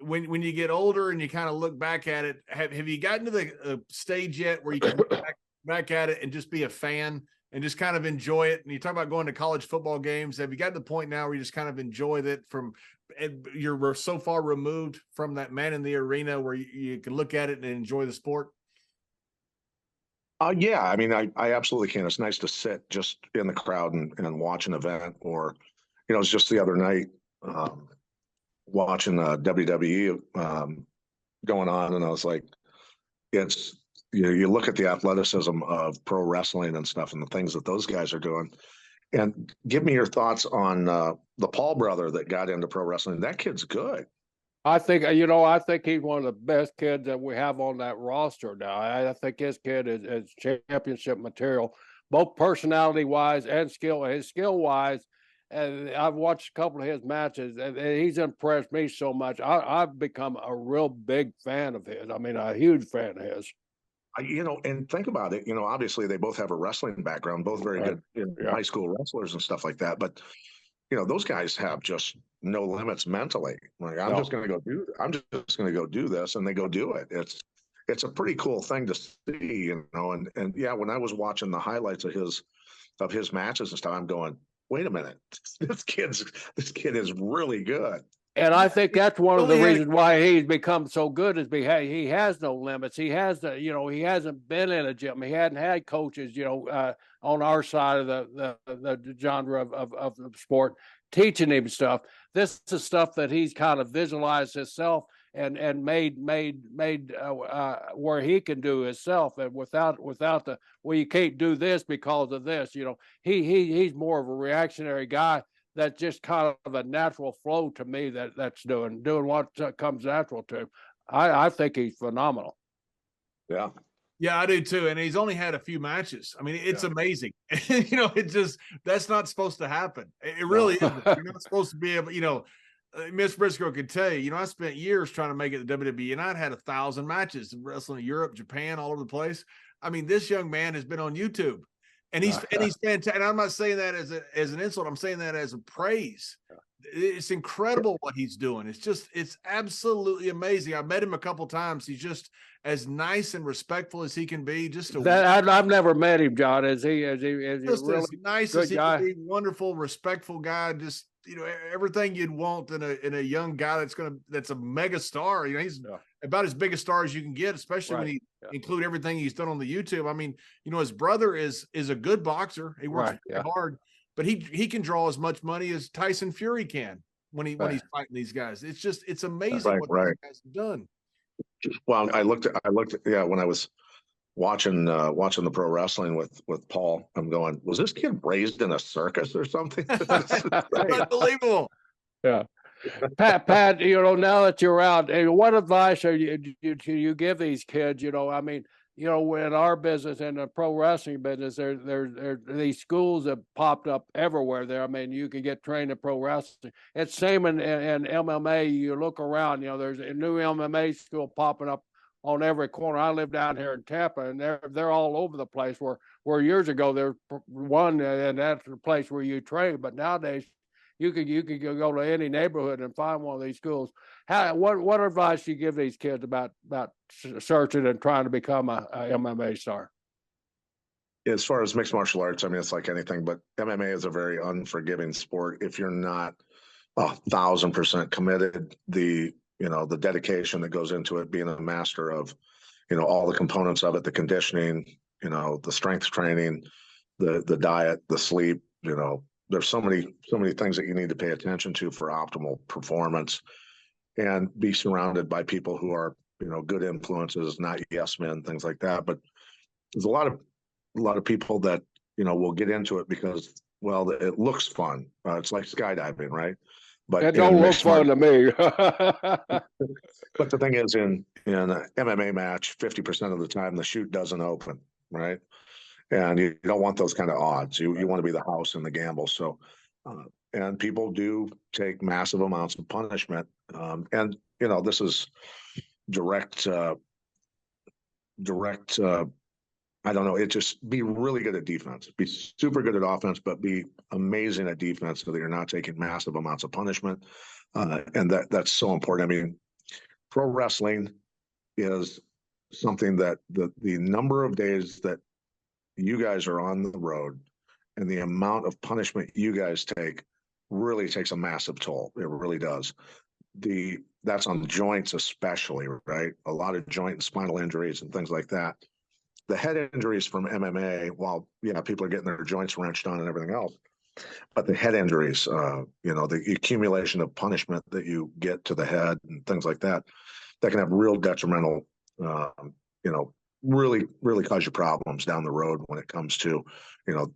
When you get older and you kind of look back at it, have you gotten to the stage yet where you can look back at it and just be a fan and just kind of enjoy it? And you talk about going to college football games. Have you gotten to the point now where you just kind of enjoy that you're so far removed from that man in the arena where you can look at it and enjoy the sport? Yeah, I mean, I absolutely can. It's nice to sit just in the crowd and watch an event, or, you know, it's just the other night, um, watching WWE going on, and I was like, it's you look at the athleticism of pro wrestling and stuff, and the things that those guys are doing, and give me your thoughts on the Paul brother that got into pro wrestling. That kid's good. I think, I think he's one of the best kids that we have on that roster now. I think his kid is championship material, both personality wise and skill. His skill wise, and I've watched a couple of his matches, and he's impressed me so much. I've become a real big fan of his. I mean, a huge fan of his. You know, and think about it. You know, obviously they both have a wrestling background, both very Right. good in Yeah. high school wrestlers and stuff like that. But you know, those guys have just no limits mentally. Like, I'm No. just going to go do. I'm just going to go do this, and they go do it. It's a pretty cool thing to see, you know. And yeah, when I was watching the highlights of his matches and stuff, I'm going, wait a minute, this kid is really good. And I think that's one of the Only had- reasons why he's become so good is because he has no limits. He has he hasn't been in a gym. He hadn't had coaches, on our side of the genre of the sport teaching him stuff. This is stuff that he's kind of visualized himself and made where he can do himself, and without the, well, you can't do this because of this. He's more of a reactionary guy. That's just kind of a natural flow to me. That's doing what comes natural to him. I think he's phenomenal. Yeah, Yeah, I do too. And he's only had a few matches. I mean, it's amazing. That's not supposed to happen. It really isn't. You're not supposed to be able, Miss Briscoe could tell you, I spent years trying to make it to WWE, and I'd had 1,000 matches wrestling in Europe, Japan, all over the place. I mean, this young man has been on YouTube, and he's fantastic. And I'm not saying that as an insult. I'm saying that as a praise. It's incredible what he's doing. It's absolutely amazing. I met him a couple times. He's just as nice and respectful as he can be. I've never met him, John. Is he just really as nice good as he guy? can be? Wonderful, respectful guy. Just everything you'd want in a young guy that's a mega star. He's about as big a star as you can get, especially when you include everything he's done on the YouTube. I mean, his brother is a good boxer. He works very hard, but he can draw as much money as Tyson Fury can when he's fighting these guys. It's amazing what these guys have done. Well, I looked at when I was watching the pro wrestling with Paul, I'm going, was this kid raised in a circus or something? Unbelievable. Yeah. Pat, now that you're out, what advice do you give these kids? I mean, in our business, in the pro wrestling business, there these schools have popped up everywhere there. I mean, you can get trained in pro wrestling. It's same in MMA. You look around, there's a new MMA school popping up on every corner. I live down here in Tampa, and they're all over the place. Where years ago there's one, and that's the place where you train. But nowadays, you could go to any neighborhood and find one of these schools. What advice do you give these kids about searching and trying to become a MMA star? As far as mixed martial arts, I mean, it's like anything, but MMA is a very unforgiving sport. If you're not 1,000% committed, the dedication that goes into it, being a master of, all the components of it, the conditioning, the strength training, the diet, the sleep, there's so many things that you need to pay attention to for optimal performance, and be surrounded by people who are, good influences, not yes men, things like that. But there's a lot of people that, will get into it because, well, it looks fun. It's like skydiving, right? But it don't look fun to me. But the thing is, in an MMA match, 50% of the time the chute doesn't open, right? And you don't want those kind of odds. You want to be the house in the gamble. So, and people do take massive amounts of punishment. And this is direct. I don't know. It just be really good at defense. Be super good at offense, but be amazing at defense so that you're not taking massive amounts of punishment. And that's so important. I mean, pro wrestling is something that the number of days that you guys are on the road and the amount of punishment you guys take really takes a massive toll. It really does. That's on the joints especially, right? A lot of joint and spinal injuries and things like that. the head injuries from MMA, while yeah, people are getting their joints wrenched on and everything else, but the head injuries, the accumulation of punishment that you get to the head and things like that, that can have real detrimental, you know, really, really cause you problems down the road when it comes to, you know,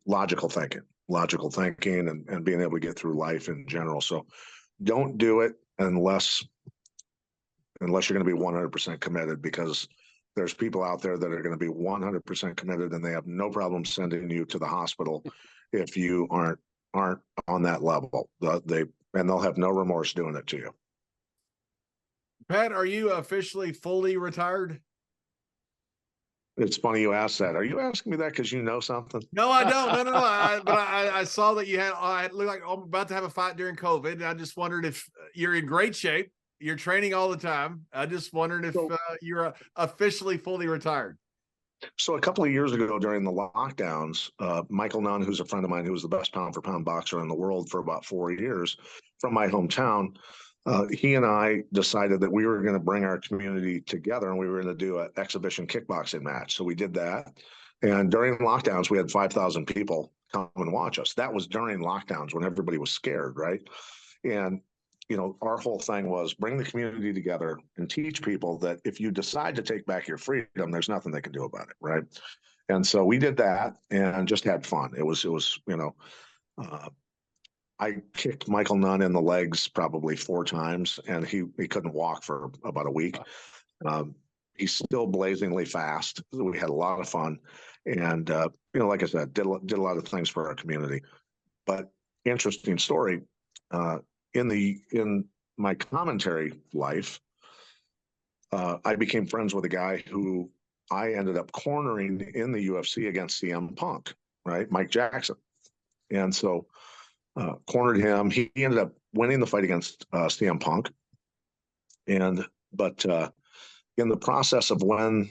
logical thinking and being able to get through life in general. So don't do it unless you're going to be 100% committed, because there's people out there that are going to be 100% committed and they have no problem sending you to the hospital if you aren't on that level. They'll have no remorse doing it to you. Pat, are you officially fully retired? It's funny you asked that. Are you asking me that because you know something? No, I don't. No. I saw that you had. It looked like I'm about to have a fight during COVID, and I just wondered if you're in great shape. You're training all the time. I just wondered if you're officially fully retired. So a couple of years ago during the lockdowns, Michael Nunn, who's a friend of mine, who was the best pound for pound boxer in the world for about 4 years from my hometown, he and I decided that we were going to bring our community together and we were going to do an exhibition kickboxing match. So we did that. And during lockdowns, we had 5,000 people come and watch us. That was during lockdowns when everybody was scared, right? And our whole thing was bring the community together and teach people that if you decide to take back your freedom, there's nothing they can do about it, right? And so we did that and just had fun. It was I kicked Michael Nunn in the legs probably 4 times, and he couldn't walk for about a week. He's still blazingly fast. We had a lot of fun, and like I said, did a lot of things for our community. But interesting story. In my commentary life, I became friends with a guy who I ended up cornering in the UFC against CM Punk, right? Mike Jackson. And so cornered him. He ended up winning the fight against CM Punk. But in the process of when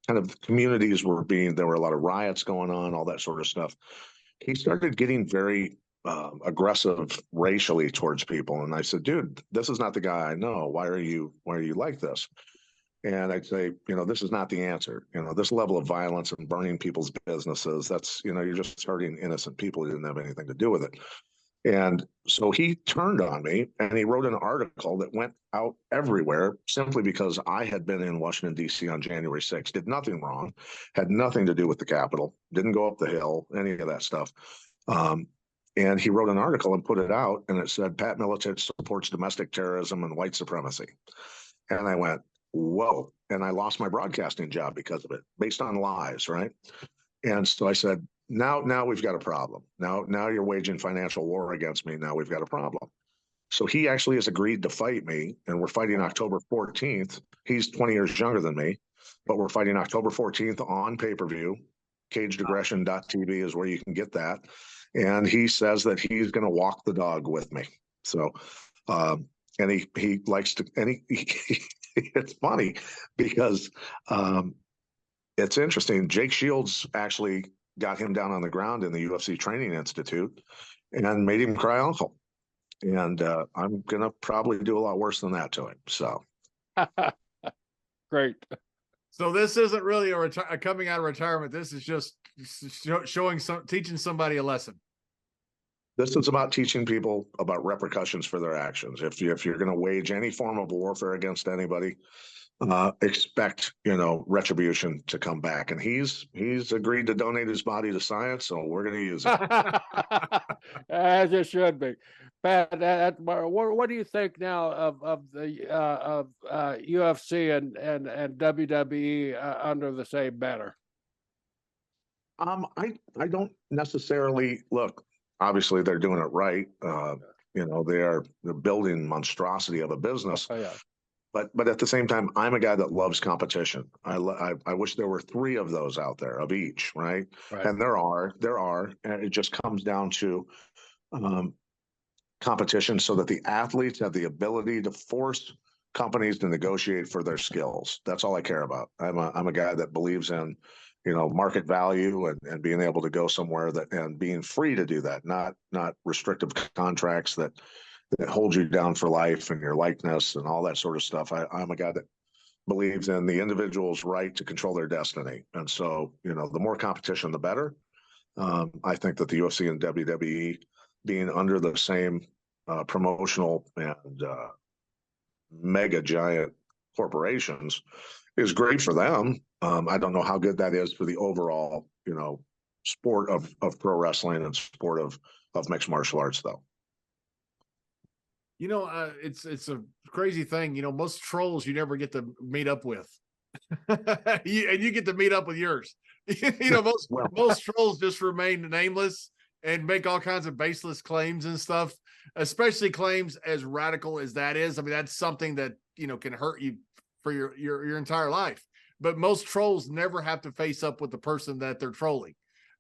kind of communities there were a lot of riots going on, all that sort of stuff, he started getting very aggressive racially towards people. And I said, dude, this is not the guy I know. Why are you like this? And I'd say, this is not the answer. This level of violence and burning people's businesses, that's, you're just hurting innocent people who didn't have anything to do with it. And so he turned on me and he wrote an article that went out everywhere simply because I had been in Washington, D.C. on January 6th, did nothing wrong, had nothing to do with the Capitol, didn't go up the hill, any of that stuff. And he wrote an article and put it out, and it said, Pat Miletich supports domestic terrorism and white supremacy. And I went, whoa. And I lost my broadcasting job because of it, based on lies, right? And so I said, now we've got a problem. Now you're waging financial war against me. Now we've got a problem. So he actually has agreed to fight me, and we're fighting October 14th. He's 20 years younger than me, but we're fighting October 14th on pay-per-view. CagedAggression.tv is where you can get that. And he says that he's going to walk the dog with me. So, and he likes to, and it's funny because it's interesting. Jake Shields actually got him down on the ground in the UFC Training Institute and made him cry uncle. And I'm going to probably do a lot worse than that to him. So. Great. So this isn't really a coming out of retirement. This is just teaching somebody a lesson. This is about teaching people about repercussions for their actions. If you're going to wage any form of warfare against anybody, expect retribution to come back. And he's agreed to donate his body to science, so we're going to use it. As it should be. Pat, what do you think now of the UFC and WWE under the same banner? I don't necessarily look. Obviously, they're doing it right. They're building monstrosity of a business. Oh, yeah. But at the same time, I'm a guy that loves competition. I wish there were 3 of those out there of each, right? And there are, and it just comes down to competition so that the athletes have the ability to force companies to negotiate for their skills. That's all I care about. I'm a guy that believes in market value and being able to go somewhere and being free to do that, not restrictive contracts that hold you down for life and your likeness and all that sort of stuff. I'm a guy that believes in the individual's right to control their destiny. And so, the more competition, the better. I think that the UFC and WWE being under the same promotional and mega giant corporations is great for them. I don't know how good that is for the overall, sport of pro wrestling and sport of mixed martial arts, though. It's a crazy thing. Most trolls you never get to meet up with, and you get to meet up with yours. Most trolls just remain nameless and make all kinds of baseless claims and stuff, especially claims as radical as that is. I mean, that's something that can hurt you for your entire life. But most trolls never have to face up with the person that they're trolling.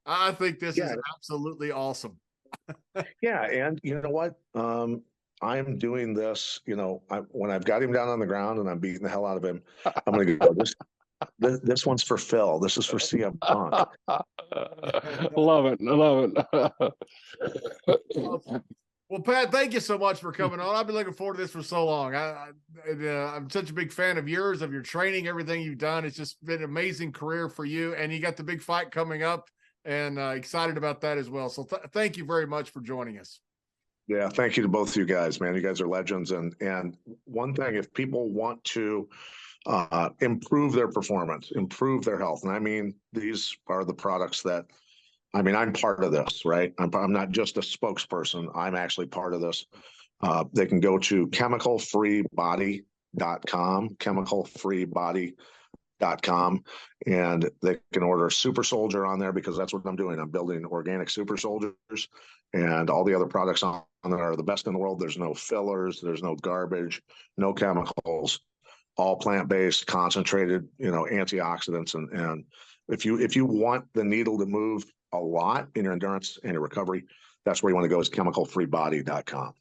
I think this is absolutely awesome. Yeah, and you know what? I'm doing this, when I've got him down on the ground and I'm beating the hell out of him, I'm going to go, this one's for Phil. This is for CM Punk. Love it. Well, Pat, thank you so much for coming on. I've been looking forward to this for so long. I'm such a big fan of yours, of your training, everything you've done. It's just been an amazing career for you. And you got the big fight coming up, and excited about that as well. So thank you very much for joining us. Yeah, thank you to both of you guys, man. You guys are legends. And one thing, if people want to improve their performance, improve their health, and I mean, these are the products that, I'm part of this, right? I'm not just a spokesperson. I'm actually part of this. They can go to chemicalfreebody.com, chemicalfreebody.com, and they can order Super Soldier on there, because that's what I'm doing. I'm building organic super soldiers, and all the other products on there are the best in the world. There's no fillers, there's no garbage, no chemicals, all plant-based, concentrated, antioxidants. And if you want the needle to move a lot in your endurance and your recovery, that's where you want to go, is chemicalfreebody.com.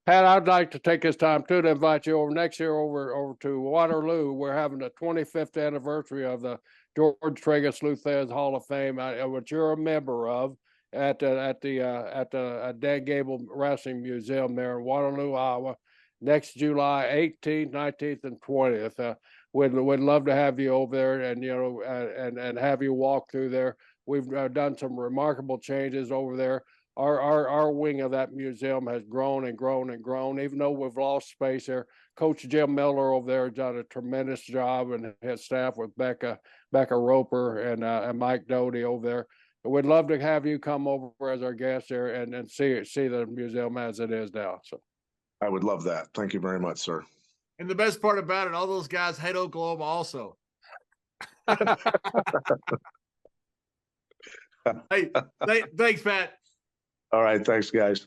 Pat, I'd like to take this time too to invite you over next year over to Waterloo. We're having the 25th anniversary of the George Tragus Luthez Hall of Fame, which you're a member of, at the Dan Gable Wrestling Museum there in Waterloo, Iowa, next July 18th, 19th, and 20th. We'd love to have you over there, and and have you walk through there. We've done some remarkable changes over there. Our wing of that museum has grown and grown and grown, even though we've lost space there. Coach Jim Miller over there has done a tremendous job, and his staff with Becca Roper and Mike Doty over there. We'd love to have you come over as our guest there and see the museum as it is now. So I would love that. Thank you very much, sir. And the best part about it, all those guys hate Oklahoma also. Hey, thanks, Pat. All right. Thanks, guys.